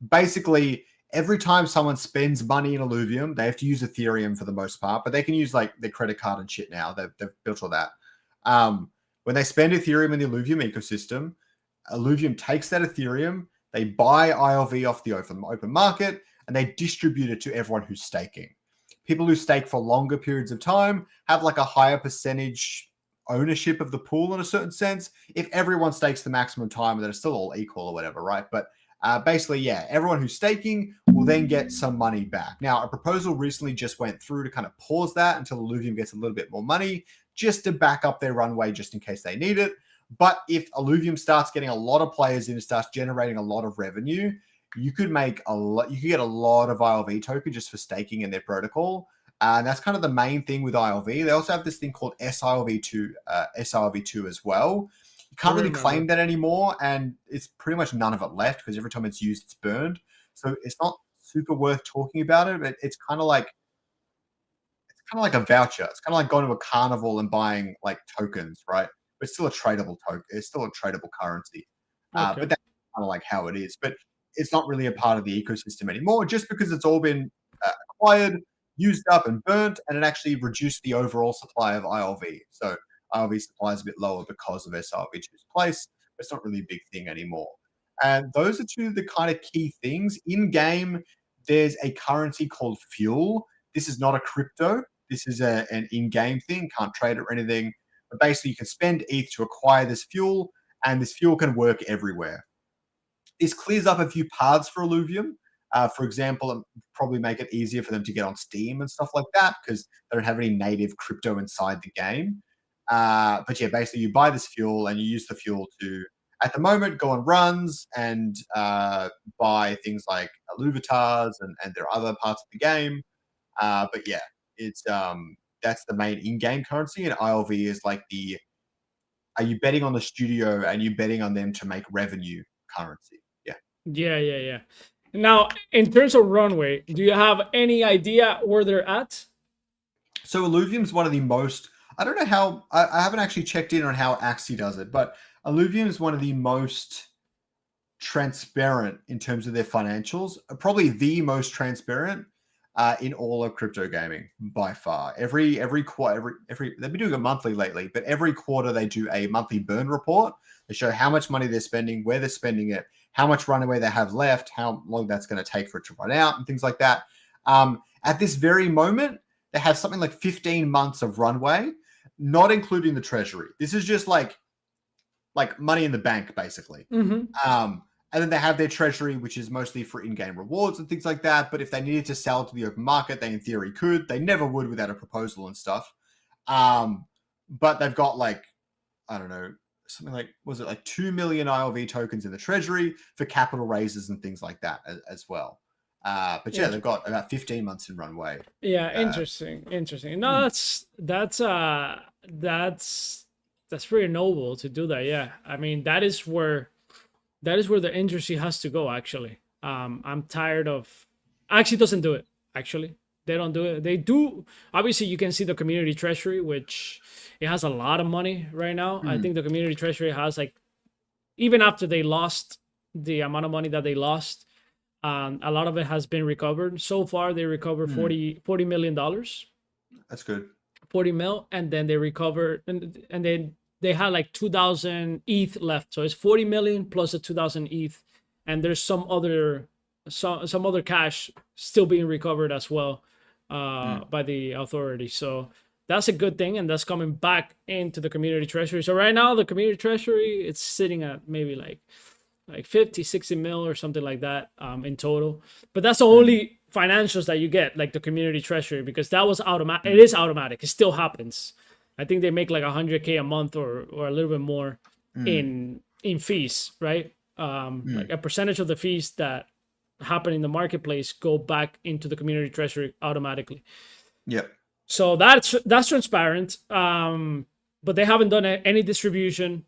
Speaker 1: Basically, every time someone spends money in Illuvium, they have to use Ethereum for the most part, but they can use like their credit card and shit now. They've built all that. When they spend Ethereum in the Illuvium ecosystem, Illuvium takes that Ethereum, they buy ILV off the open market, and they distribute it to everyone who's staking. People who stake for longer periods of time have like a higher percentage ownership of the pool in a certain sense. If everyone stakes the maximum time, then it's still all equal or whatever, right? But basically, yeah, everyone who's staking will then get some money back. Now, a proposal recently just went through to kind of pause that until Illuvium gets a little bit more money, just to back up their runway, just in case they need it. But if Illuvium starts getting a lot of players in, it starts generating a lot of revenue, you could make a lot. You could get a lot of ILV token just for staking in their protocol, and that's kind of the main thing with ILV. They also have this thing called SILV2 as well. You can't really claim that anymore, and it's pretty much none of it left because every time it's used, it's burned. So it's not super worth talking about it. But it's kind of like a voucher. It's kind of like going to a carnival and buying like tokens, right? But it's still a tradable token. It's still a tradable currency. But that's kind of like how it is. But it's not really a part of the ecosystem anymore, just because it's all been acquired, used up, and burnt, and it actually reduced the overall supply of ILV. So ILV supply is a bit lower because of SILV2's place. But it's not really a big thing anymore. And those are two of the kind of key things. In game, there's a currency called fuel. This is not a crypto. This is an in-game thing. Can't trade it or anything. But basically, you can spend ETH to acquire this fuel, and this fuel can work everywhere. This clears up a few paths for Illuvium. For example, it probably make it easier for them to get on Steam and stuff like that because they don't have any native crypto inside the game. But yeah, basically you buy this fuel and you use the fuel to, at the moment, go on runs and buy things like Illuvatars and there are other parts of the game. But yeah, it's that's the main in-game currency, and ILV is like the, are you betting on the studio and you betting on them to make revenue currency?
Speaker 2: Yeah. Now, in terms of runway, do you have any idea where they're at?
Speaker 1: So Illuvium's one of the most, I don't know how, I haven't actually checked in on how Axie does it, but Illuvium is one of the most transparent in terms of their financials, probably the most transparent in all of crypto gaming by far. Every quarter, they've been doing it monthly lately, but every quarter they do a monthly burn report. They show how much money they're spending, where they're spending it, how much runway they have left, how long that's going to take for it to run out, and things like that. At this very moment, they have something like 15 months of runway, not including the treasury. This is just like money in the bank, basically. And then they have their treasury, which is mostly for in-game rewards and things like that. But if they needed to sell to the open market, they in theory could. They never would without a proposal and stuff. But they've got like, I don't know, something like, was it like 2 million ILV tokens in the treasury for capital raises and things like that as well. But yeah, they've got about 15 months in runway.
Speaker 2: Yeah, interesting. No, that's pretty noble to do that. Yeah, I mean that is where that is where the industry has to go. Actually, I'm tired of. Actually, doesn't do it. Actually, they don't do it. They do. Obviously, you can see the community treasury, which it has a lot of money right now. I think the community treasury has like, even after they lost the amount of money that they lost, a lot of it has been recovered. So far, they recovered $40 million.
Speaker 1: That's good.
Speaker 2: 40 mil, and then they recovered, and then they had like 2,000 ETH left. So it's 40 million plus a 2,000 ETH, and there's some other cash still being recovered as well by the authorities. So that's a good thing, and that's coming back into the community treasury. So right now, the community treasury, it's sitting at maybe like 50, 60 mil or something like that in total. But that's the only financials that you get, like the community treasury, because that was automatic. It is automatic. It still happens. I think they make like 100K a month or a little bit more in fees, right? Like a percentage of the fees that happen in the marketplace go back into the community treasury automatically.
Speaker 1: Yep.
Speaker 2: So that's transparent. But they haven't done any distribution,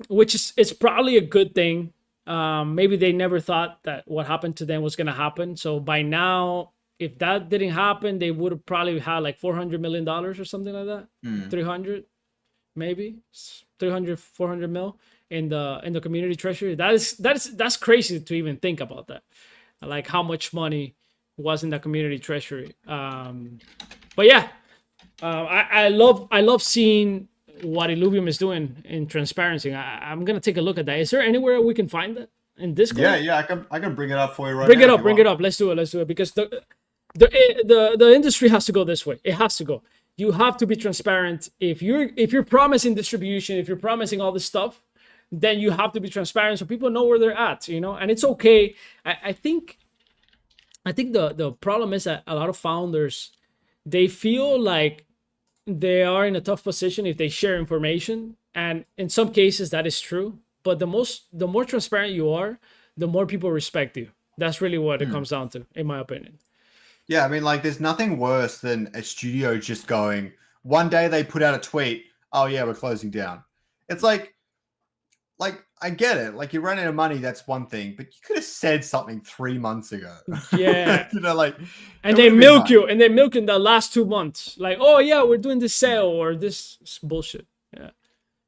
Speaker 2: which is, it's probably a good thing. Maybe they never thought that what happened to them was going to happen. So by now, if that didn't happen, they would have probably had like $400 million or something like that. 300, maybe 300, 400 mil in the community treasury. That's crazy to even think about that. Like how much money was in the community treasury. But yeah, I love seeing what Illuvium is doing in transparency. I'm gonna take a look at that. Is there anywhere we can find that in Discord?
Speaker 1: Yeah. I can bring it up for you right now.
Speaker 2: Bring it up. Let's do it because the industry has to go this way. It has to go. You have to be transparent. If you're promising distribution, if you're promising all this stuff, then you have to be transparent so people know where they're at. And it's okay. I think the problem is that a lot of founders, they feel like they are in a tough position if they share information, and in some cases that is true, but the more transparent you are, the more people respect you. That's really what it comes down to, in my opinion.
Speaker 1: Yeah, I mean, like, there's nothing worse than a studio just going, one day they put out a tweet, oh yeah, we're closing down. It's like I get it, like, you run out of money, that's one thing, but you could have said something 3 months ago.
Speaker 2: Yeah.
Speaker 1: And
Speaker 2: they milk you, and they milk in the last 2 months. Like, oh yeah, we're doing this sale or this bullshit.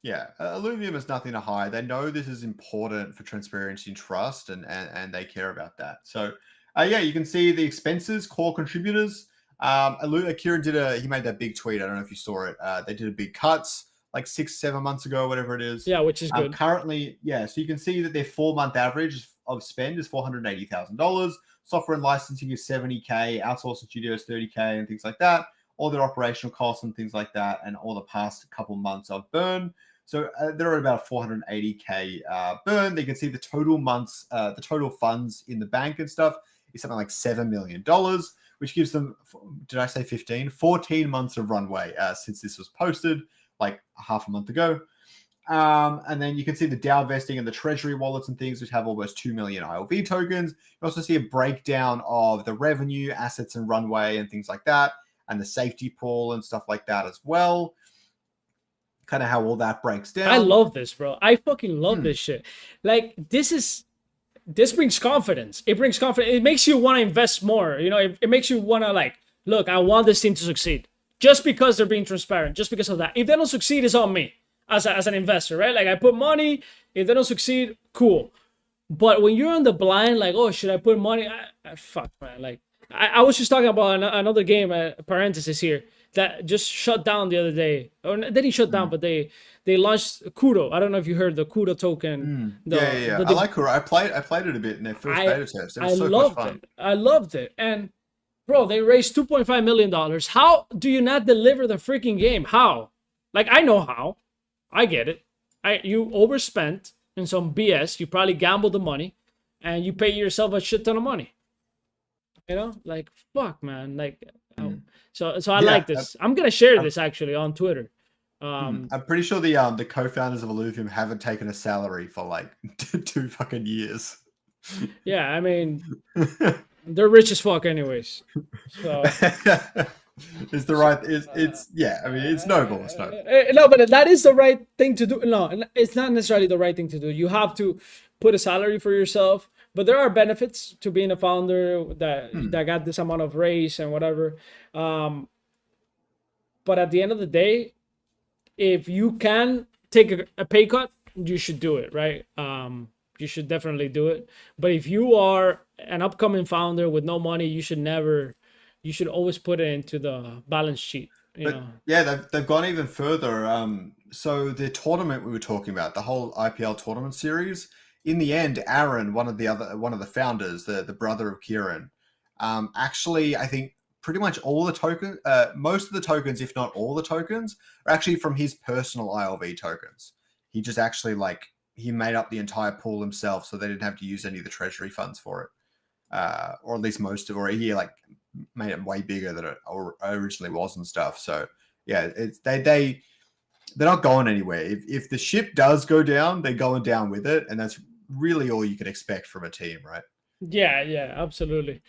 Speaker 1: Yeah. Illuvium has nothing to hide. They know this is important for transparency and trust, and they care about that. So, yeah, you can see the expenses, core contributors. Kieran he made that big tweet. I don't know if you saw it. They did a big cuts like 6-7 months ago, whatever it is.
Speaker 2: Yeah, which is good.
Speaker 1: Currently, yeah. So you can see that their 4-month average of spend is $480,000. Software and licensing is $70K. Outsourcing studios $30K and things like that. All their operational costs and things like that, and all the past couple months of burn. So they're at about $480K burn. They can see the total months, the total funds in the bank and stuff is something like $7 million, which gives them, did I say 15? 14 months of runway since this was posted like half a month ago. And then you can see the DAO vesting and the treasury wallets and things, which have almost 2 million ILV tokens. You also see a breakdown of the revenue, assets, and runway and things like that, and the safety pool and stuff like that as well. Kind of how all that breaks down.
Speaker 2: I love this, bro. I fucking love this shit. Like, this brings confidence. It brings confidence. It makes you want to invest more. It makes you want to, like, look, I want this team to succeed. Just because they're being transparent, just because of that. If they don't succeed, it's on me as an investor, right? Like, I put money. If they don't succeed, cool. But when you're on the blind, like, oh, should I put money? Fuck, man. Like, I was just talking about another game, parenthesis here, that just shut down the other day. Or they didn't shut down, but they launched Kudo. I don't know if you heard the Kudo token.
Speaker 1: Yeah. I like Kudo. I played it a bit in their first beta test. It was so much fun.
Speaker 2: I loved it. And bro, they raised $2.5 million. How do you not deliver the freaking game? How? Like, I know how. I get it. You overspent in some BS. You probably gambled the money, and you pay yourself a shit ton of money. Like, fuck, man. Like, so I like this. I'm gonna share this actually on Twitter.
Speaker 1: I'm pretty sure the co-founders of Illuvium haven't taken a salary for like 2 fucking years.
Speaker 2: Yeah, I mean, they're rich as fuck anyways. So
Speaker 1: It's the right. It's yeah. I mean, it's noble. It's noble.
Speaker 2: No, but that is the right thing to do. No, it's not necessarily the right thing to do. You have to put a salary for yourself, but there are benefits to being a founder that got this amount of raise and whatever. But at the end of the day, if you can take a pay cut, you should do it, right? You should definitely do it. But if you are an upcoming founder with no money, you should never. You should always put it into the balance sheet. You know?
Speaker 1: Yeah, they've gone even further. So the tournament we were talking about, the whole IPL tournament series, in the end, Aaron, one of the founders, the brother of Kieran, actually, I think pretty much all the tokens, most of the tokens, if not all the tokens, are actually from his personal ILV tokens. He just actually he made up the entire pool himself, so they didn't have to use any of the treasury funds for it, or at least most of, or he made it way bigger than it originally was and stuff. So yeah, it's they're not going anywhere. If the ship does go down, they're going down with it, and that's really all you can expect from a team, right?
Speaker 2: Yeah, absolutely.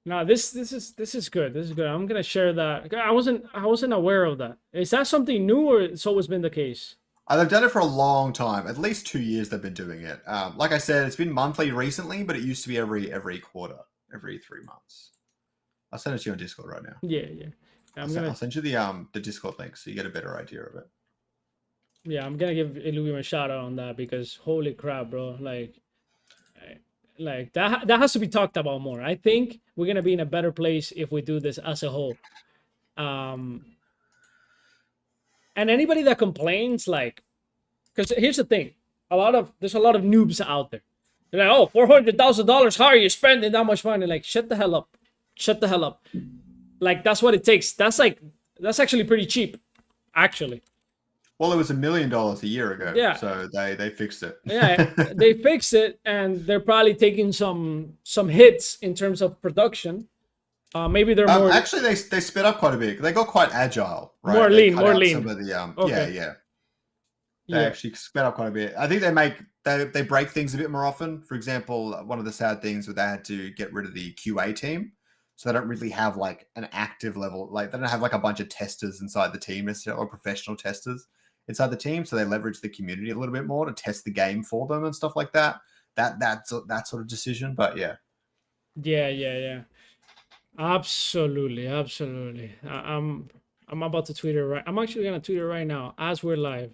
Speaker 2: No, this is good. This is good. I'm gonna share that. I wasn't aware of that. Is that something new, or it's always been the case?
Speaker 1: They've done it for a long time. At least 2 years they've been doing it. Like I said, it's been monthly recently, but it used to be every quarter, every 3 months. I'll send it to you on Discord right now.
Speaker 2: Yeah.
Speaker 1: I'll send you the Discord link so you get a better idea of it.
Speaker 2: Yeah, I'm gonna give Illuvium a shout out on that because holy crap, bro! Like that has to be talked about more. I think we're gonna be in a better place if we do this as a whole. And anybody that complains, because here's the thing, there's a lot of noobs out there. They're like, oh, $400,000. How are you spending that much money? Like, shut the hell up. Shut the hell up. Like, that's what it takes. That's actually pretty cheap, actually.
Speaker 1: Well, it was $1 million a year ago.
Speaker 2: Yeah.
Speaker 1: So they fixed it.
Speaker 2: Yeah, they fixed it, and they're probably taking some hits in terms of production. Maybe they're more.
Speaker 1: Actually, they sped up quite a bit. They got quite agile, right?
Speaker 2: More
Speaker 1: They
Speaker 2: lean,
Speaker 1: cut
Speaker 2: more
Speaker 1: out
Speaker 2: lean.
Speaker 1: Some of the
Speaker 2: Okay.
Speaker 1: They actually sped up quite a bit. I think they break things a bit more often. For example, one of the sad things was they had to get rid of the QA team. So they don't really have an active level, they don't have a bunch of testers inside the team or professional testers inside the team. So they leverage the community a little bit more to test the game for them and stuff like that. That sort of decision. But yeah.
Speaker 2: Yeah. Absolutely. I'm about to tweet it right. I'm actually gonna tweet it right now as we're live.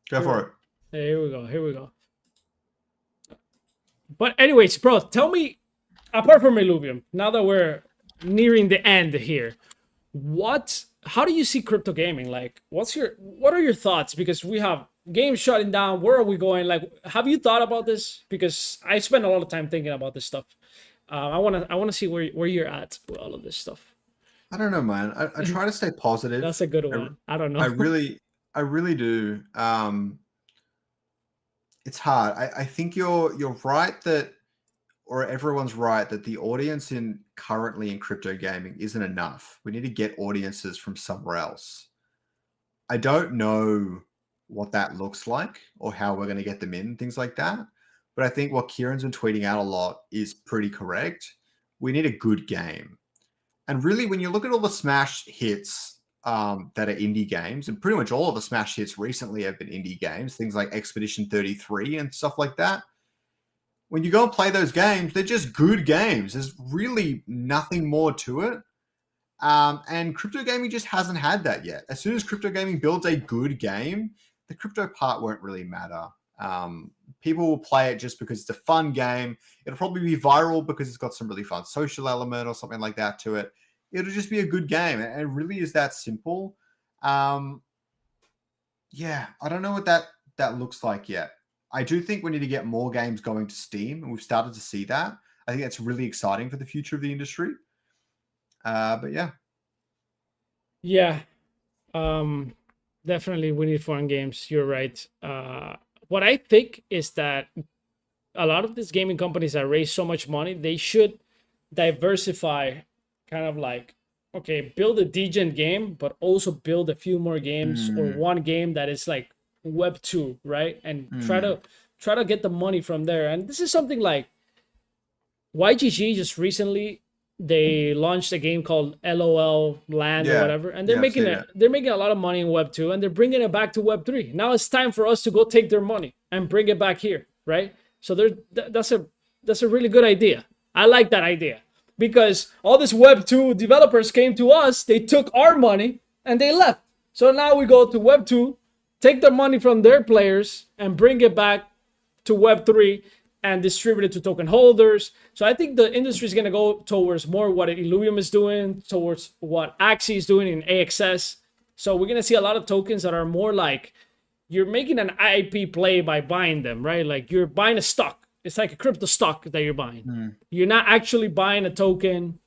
Speaker 1: Go for it.
Speaker 2: Here we go. But anyways, bro, tell me, apart from Illuvium, now that we're nearing the end here, how do you see crypto gaming? What are your thoughts? Because we have games shutting down. Where are we going? Have you thought about this? Because I spend a lot of time thinking about this stuff. I wanna see where you're at with all of this stuff.
Speaker 1: I don't know, man. I try to stay positive.
Speaker 2: That's a good one. I don't know.
Speaker 1: I really do. It's hard. I think you're right or everyone's right that the audience currently in crypto gaming isn't enough. We need to get audiences from somewhere else. I don't know what that looks like or how we're going to get them in, things like that. But I think what Kieran's been tweeting out a lot is pretty correct. We need a good game. And really, when you look at all the smash hits that are indie games, and pretty much all of the smash hits recently have been indie games, things like Expedition 33 and stuff like that. When you go and play those games, they're just good games. There's really nothing more to it. And crypto gaming just hasn't had that yet. As soon as crypto gaming builds a good game, the crypto part won't really matter. People will play it just because it's a fun game. It'll probably be viral because it's got some really fun social element or something like that to it. It'll just be a good game. And it really is that simple. Yeah, I don't know what that looks like yet. I do think we need to get more games going to Steam, and we've started to see that. I think that's really exciting for the future of the industry. But yeah.
Speaker 2: Yeah. Definitely we need foreign games. You're right. What I think is that a lot of these gaming companies that raise so much money, they should diversify, kind of okay, build a degen game, but also build a few more games or one game that is Web 2, right? And try to get the money from there. And this is something like YGG just recently they launched a game called LOL Land or whatever, and they're making a lot of money in Web 2, and they're bringing it back to Web 3. Now it's time for us to go take their money and bring it back here, right? So that's a really good idea. I like that idea, because all these Web 2 developers came to us, they took our money and they left. So now we go to Web 2, take the money from their players and bring it back to Web 3 and distribute it to token holders. So I think the industry is going to go towards more what Illuvium is doing, towards what Axie is doing in AXS. So we're going to see a lot of tokens that are more like you're making an IP play by buying them, right? Like you're buying a stock. It's like a crypto stock that you're buying. You're not actually buying a token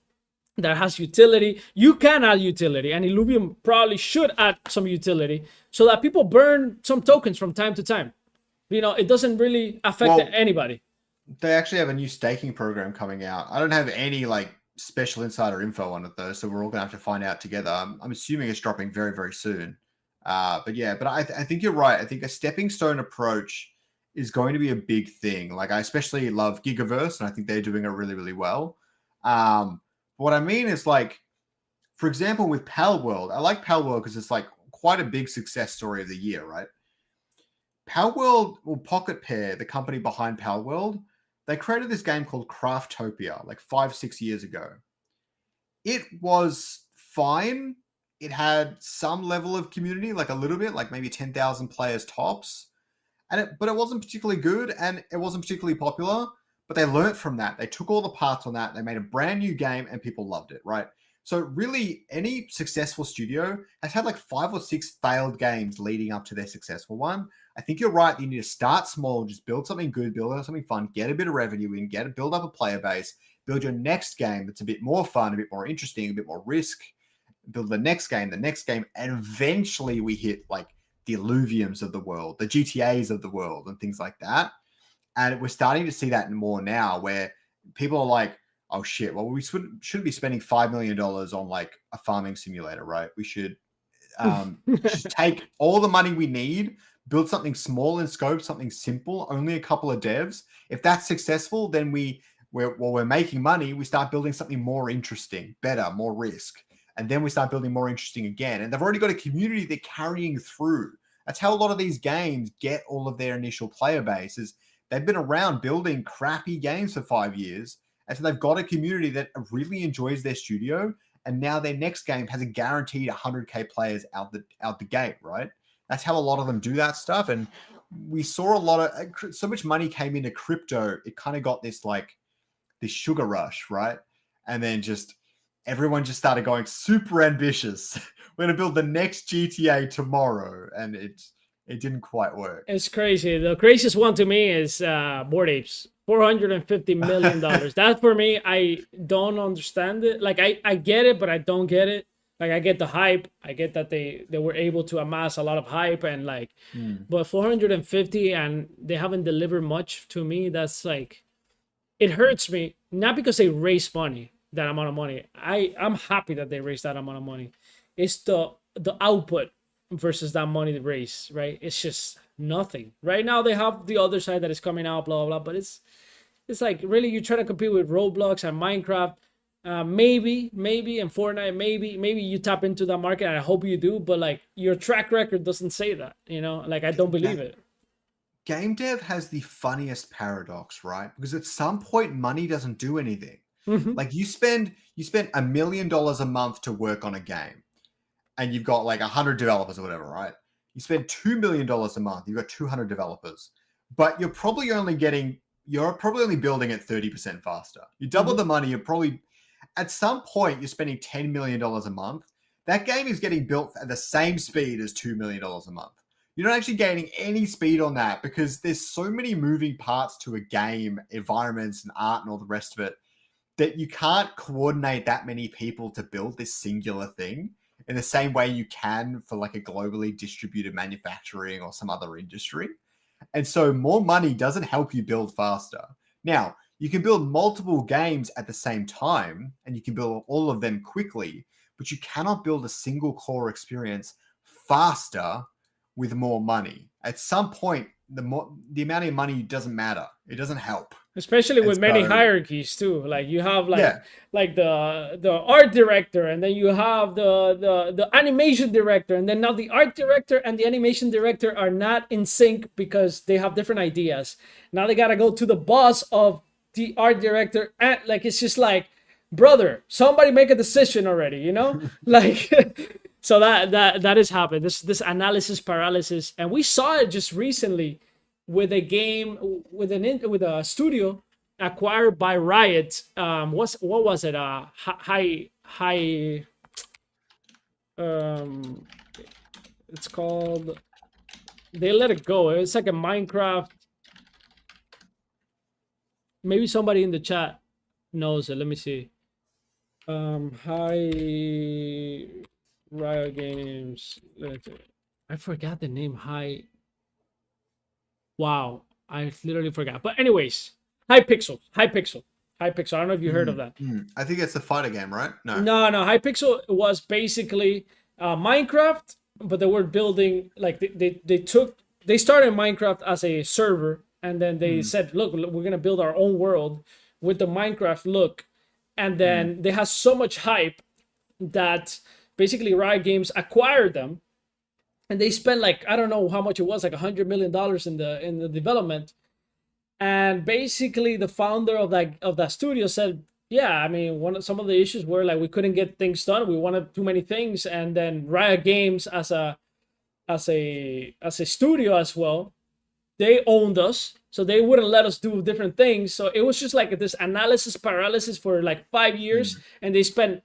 Speaker 2: that has utility. You can add utility, and Illuvium probably should add some utility so that people burn some tokens from time to time. You know, it doesn't really affect anybody.
Speaker 1: They actually have a new staking program coming out. I don't have any like special insider info on it though, so we're all gonna have to find out together. I'm assuming it's dropping very, very soon. But I think you're right. I think a stepping stone approach is going to be a big thing. Like I especially love Gigaverse, and I think they're doing it really, really well. What I mean is like, for example, with Pal World, I like Pal World because it's like quite a big success story of the year, right? Pal World, or Pocket Pair, the company behind Pal World, they created this game called Craftopia like 5-6 years ago. It was fine. It had some level of community, like a little bit, like maybe 10,000 players tops. But it wasn't particularly good, and it wasn't particularly popular. But they learnt from that. They took all the parts on that. They made a brand new game, and people loved it, right? So really, any successful studio has had like 5 or 6 failed games leading up to their successful one. I think you're right. You need to start small, just build something good, build something fun, get a bit of revenue in, build up a player base, build your next game that's a bit more fun, a bit more interesting, a bit more risk, build the next game, and eventually we hit like the Illuviums of the world, the GTAs of the world, and things like that. And we're starting to see that more now, where people are like, oh shit, well, we shouldn't be spending $5 million on like a farming simulator, right? We should just take all the money we need, build something small in scope, something simple, only a couple of devs. If that's successful, then we're making money, we start building something more interesting, better, more risk. And then we start building more interesting again. And they've already got a community they're carrying through. That's how a lot of these games get all of their initial player bases. They've been around building crappy games for 5 years. And so they've got a community that really enjoys their studio. And now their next game has a guaranteed 100K players out the gate, right? That's how a lot of them do that stuff. And we saw a lot of, so much money came into crypto. It kind of got this sugar rush, right? And then everyone just started going super ambitious. We're going to build the next GTA tomorrow. And it didn't quite work.
Speaker 2: It's crazy. The craziest one to me is Bored Apes. $450 million. That for me, I don't understand it. Like I get it, but I don't get it. Like I get the hype. I get that they were able to amass a lot of hype and like, but 450 and they haven't delivered much to me. That's like, it hurts me. Not because they raised money, that amount of money. I'm happy that they raised that amount of money. It's the output versus that money they raised, right? It's just nothing. Right now they have the other side that is coming out, blah, blah, blah. But it's like, really, you're trying to compete with Roblox and Minecraft. Maybe in Fortnite, maybe you tap into that market, and I hope you do, but like your track record doesn't say that, you know, like I don't believe it.
Speaker 1: Game dev has the funniest paradox, right? Because at some point money doesn't do anything. Like you spend $1 million a month to work on a game, and you've got like 100 developers or whatever, right? You spend $2 million a month, you've got 200 developers, but you're probably only building it 30% faster. You double the money, at some point, you're spending $10 million a month. That game is getting built at the same speed as $2 million a month. You're not actually gaining any speed on that because there's so many moving parts to a game, environments and art and all the rest of it, that you can't coordinate that many people to build this singular thing in the same way you can for like a globally distributed manufacturing or some other industry. And so more money doesn't help you build faster. Now, you can build multiple games at the same time, and you can build all of them quickly, but you cannot build a single core experience faster with more money. At some point, the amount of money doesn't matter. It doesn't help.
Speaker 2: Especially
Speaker 1: And
Speaker 2: with many
Speaker 1: so-
Speaker 2: hierarchies too. Like you have
Speaker 1: Yeah.
Speaker 2: like the art director, and then you have the animation director, and then now the art director and the animation director are not in sync because they have different ideas. Now they gotta go to the boss of the art director, and like it's just like, brother, somebody make a decision already, you know? Like so that has happened. This analysis paralysis, and we saw it just recently with a game with a studio acquired by Riot. What was it? High. It's called. They let it go. It's like a Minecraft. Maybe somebody in the chat knows it. Let me see. High Riot Games. I forgot the name. High. Wow, I literally forgot. But anyways, Hypixel. I don't know if you heard of that.
Speaker 1: I think it's a fighter game, right? No.
Speaker 2: No. Hypixel was basically Minecraft, but they were building like they started Minecraft as a server, and then they said, look, we're gonna build our own world with the Minecraft look, and then they had so much hype that basically Riot Games acquired them. And they spent like, I don't know how much it was, like $100 million in the development. And basically the founder of that studio said, yeah, I mean, some of the issues were like we couldn't get things done. We wanted too many things. And then Riot Games as a studio as well, they owned us. So they wouldn't let us do different things. So it was just like this analysis paralysis for like 5 years. And they spent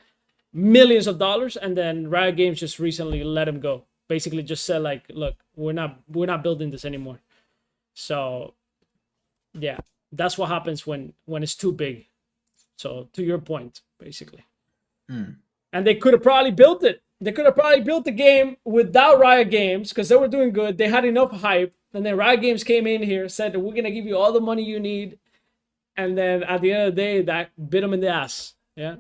Speaker 2: millions of dollars. And then Riot Games just recently let them go. Basically just said like, look, we're not building this anymore. So yeah, that's what happens when it's too big. So to your point, basically. And they could have probably built it. They could have probably built the game without Riot Games because they were doing good. They had enough hype. And then Riot Games came in here, said we're gonna give you all the money you need. And then at the end of the day, that bit them in the ass. Yeah.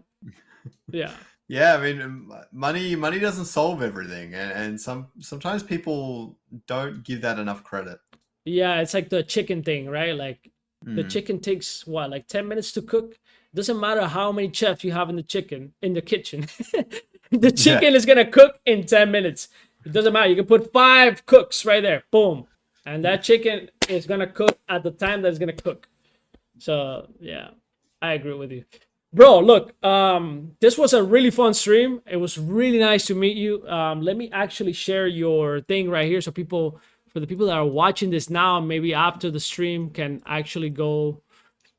Speaker 2: Yeah.
Speaker 1: Yeah, I mean, money doesn't solve everything, and sometimes people don't give that enough credit.
Speaker 2: Yeah, it's like the chicken thing, right? Like the chicken takes what, like 10 minutes to cook. Doesn't matter how many chefs you have in the kitchen. The chicken is gonna cook in 10 minutes. It doesn't matter. You can put 5 cooks right there, boom, and that chicken is gonna cook at the time that it's gonna cook. So yeah, I agree with you. Bro, look, this was a really fun stream. It was really nice to meet you. Let me actually share your thing right here so for the people that are watching this now, maybe after the stream can actually go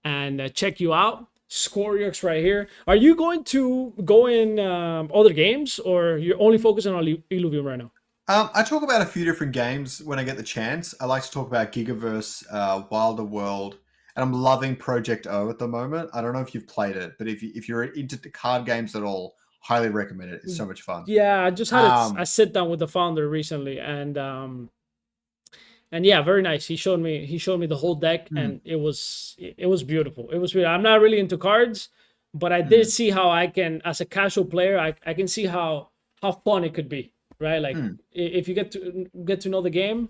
Speaker 2: and check you out. Scoriox right here. Are you going to go in other games, or you're only focusing on Illuvium right now?
Speaker 1: I talk about a few different games when I get the chance. I like to talk about Gigaverse, Wilder World, and I'm loving Project O at the moment. I don't know if you've played it, but if you're into the card games at all, highly recommend it. It's so much fun.
Speaker 2: Yeah, I just had a sit down with the founder recently, and yeah, very nice. He showed me the whole deck, and it was beautiful. It was beautiful. I'm not really into cards, but I did see how I can, as a casual player, I can see how fun it could be, right? Like if you get to know the game,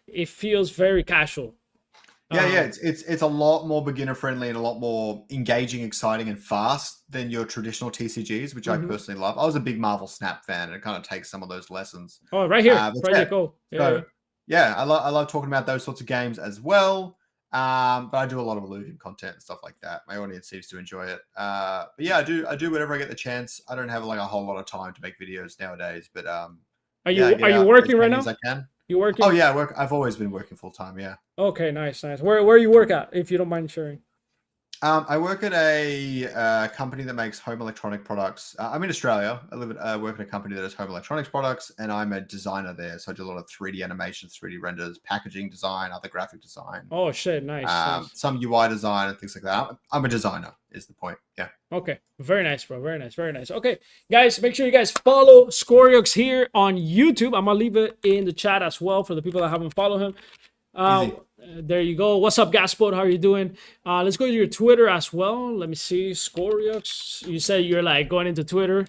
Speaker 2: it feels very casual.
Speaker 1: Yeah, it's a lot more beginner friendly and a lot more engaging, exciting, and fast than your traditional TCGs, which I personally love. I was a big Marvel Snap fan, and it kind of takes some of those lessons.
Speaker 2: Oh, right here, Project O.
Speaker 1: Yeah, I love talking about those sorts of games as well. But I do a lot of Illuvium content and stuff like that. My audience seems to enjoy it. But yeah, I do whenever I get the chance. I don't have like a whole lot of time to make videos nowadays, but
Speaker 2: are you working right now?
Speaker 1: As I can.
Speaker 2: You working?
Speaker 1: Oh yeah, I've always been working full time. Yeah.
Speaker 2: Okay, nice. Where you work at, if you don't mind sharing?
Speaker 1: I work at a company that makes home electronic products. I'm in Australia. I work at a company that does home electronics products, and I'm a designer there. So I do a lot of 3D animations, 3D renders, packaging design, other graphic design.
Speaker 2: Oh shit, nice.
Speaker 1: Some UI design and things like that. I'm a designer, is the point. Yeah.
Speaker 2: Okay, very nice, bro. Very nice. Okay, guys, make sure you guys follow Scoriox here on YouTube. I'm gonna leave it in the chat as well for the people that haven't followed him. There you go. What's up, Gaspod? How are you doing? Let's go to your Twitter as well. Let me see. Scoriox. You said you're like going into Twitter.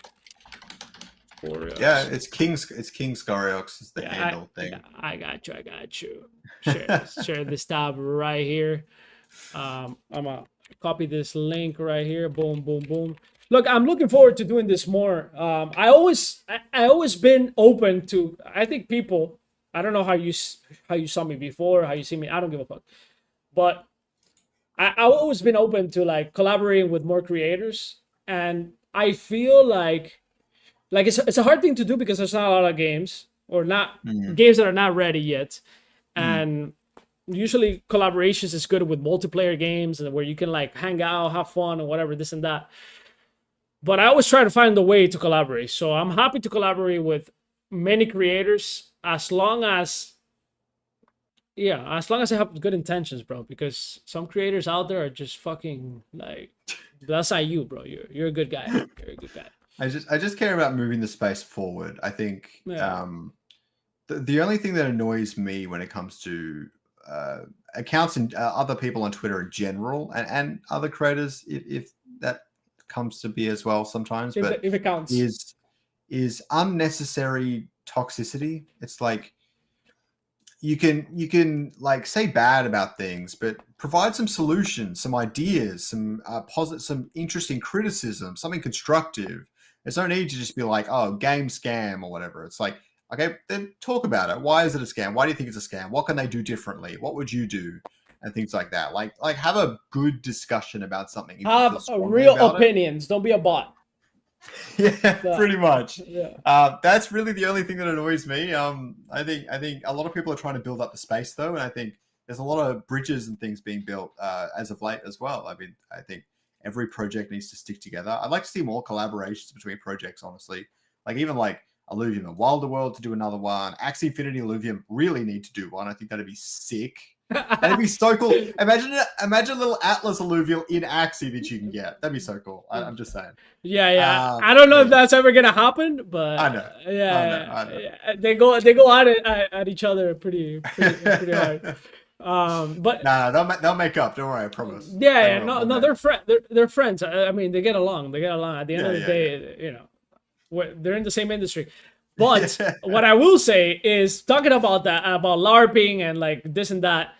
Speaker 2: Scoriox.
Speaker 1: Yeah, it's King Scoriox is the handle thing.
Speaker 2: I got you. Share this tab right here. I'm gonna copy this link right here. Boom, boom, boom. Look, I'm looking forward to doing this more. I always been open to. I think people. I don't know how you saw me before, how you see me. I don't give a fuck. But I've always been open to like collaborating with more creators, and I feel like it's a hard thing to do because there's not a lot of games or not games that are not ready yet, and usually collaborations is good with multiplayer games and where you can like hang out, have fun, and whatever, this and that. But I always try to find a way to collaborate. So I'm happy to collaborate with many creators as long as I have good intentions, bro. Because some creators out there are just fucking like, that's not you, bro. You're a good guy. You're a good guy.
Speaker 1: I just care about moving the space forward. I think the only thing that annoys me when it comes to accounts and other people on Twitter in general and other creators, if that comes to be as well sometimes, but
Speaker 2: if it counts,
Speaker 1: is unnecessary toxicity. It's like you can like say bad about things, but provide some solutions, some ideas, some positive, some interesting criticism, something constructive. There's no need to just be like, oh, game scam or whatever. It's like, okay, then talk about it. Why is it a scam? Why do you think it's a scam? What can they do differently? What would you do? And things like that. Like have a good discussion about something.
Speaker 2: Have real opinions. Don't be a bot.
Speaker 1: Yeah, pretty much.
Speaker 2: Yeah.
Speaker 1: That's really the only thing that annoys me. I think a lot of people are trying to build up the space though, and I think there's a lot of bridges and things being built as of late as well. I mean, I think every project needs to stick together. I'd like to see more collaborations between projects, honestly. Like even like Illuvium and Wilder World to do another one. Axie Infinity Illuvium really need to do one. I think that'd be sick. That'd be so cool. Imagine a little Atlas Illuvium in Axie that you can get. That'd be so cool. I'm just saying.
Speaker 2: Yeah. I don't know if that's ever gonna happen, but
Speaker 1: I know.
Speaker 2: I know. They go at each other pretty hard. But
Speaker 1: they'll make up. Don't worry, I promise.
Speaker 2: Yeah. No, they're friends. I mean, they get along. At the end of the day, you know, they're in the same industry. But what I will say is, talking about LARPing and like this and that,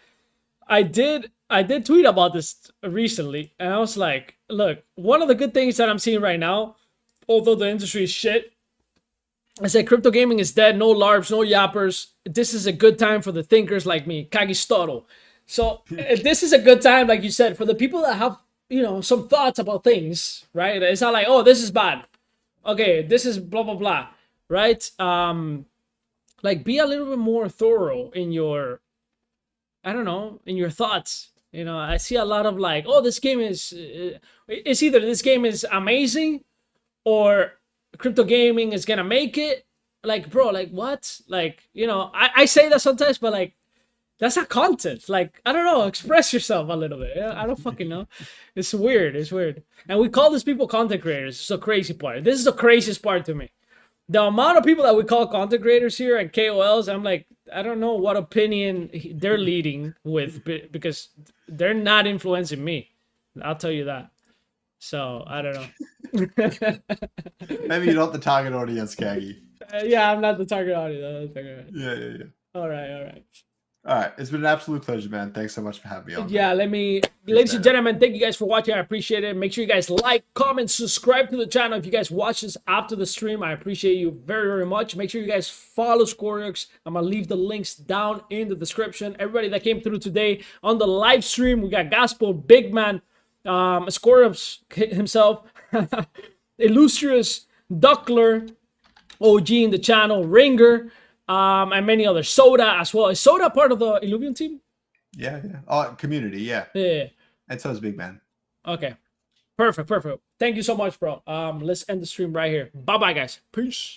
Speaker 2: I did tweet about this recently, and I was like, look, one of the good things that I'm seeing right now, although the industry is shit, I said crypto gaming is dead. No LARPs, no yappers. This is a good time for the thinkers like me, Kagistoro. So this is a good time, like you said, for the people that have, you know, some thoughts about things, right? It's not like, oh, this is bad. Okay, this is blah, blah, blah, right? Like be a little bit more thorough in your, I don't know, in your thoughts. You know, I see a lot of like, oh, this game is, it's either this game is amazing or crypto gaming is gonna make it. Like, bro, like what? Like, you know, I say that sometimes, but like, that's not content. Like, I don't know, express yourself a little bit. I don't fucking know. It's weird. And we call these people content creators. It's the crazy part. This is the craziest part to me. The amount of people that we call content creators here and KOLs, I'm like, I don't know what opinion they're leading with, because they're not influencing me. I'll tell you that. So, I don't know.
Speaker 1: Maybe you're not the target audience, Kagi.
Speaker 2: Yeah, I'm not the target audience.
Speaker 1: Yeah.
Speaker 2: All right.
Speaker 1: All right, it's been an absolute pleasure, man. Thanks so much for having me on.
Speaker 2: Yeah, ladies and gentlemen, thank you guys for watching. I appreciate it. Make sure you guys like, comment, subscribe to the channel. If you guys watch this after the stream, I appreciate you very, very much. Make sure you guys follow Scorex. I'm going to leave the links down in the description. Everybody that came through today on the live stream, we got Gospel, Big Man, Scorex himself, Illustrious, Duckler, OG in the channel, Ringer, and many others. Soda as well. Is Soda part of the Illuvium team?
Speaker 1: Yeah. Oh, community, yeah. And so is Big Man.
Speaker 2: Okay. Perfect. Thank you so much, bro. Let's end the stream right here. Bye-bye, guys. Peace.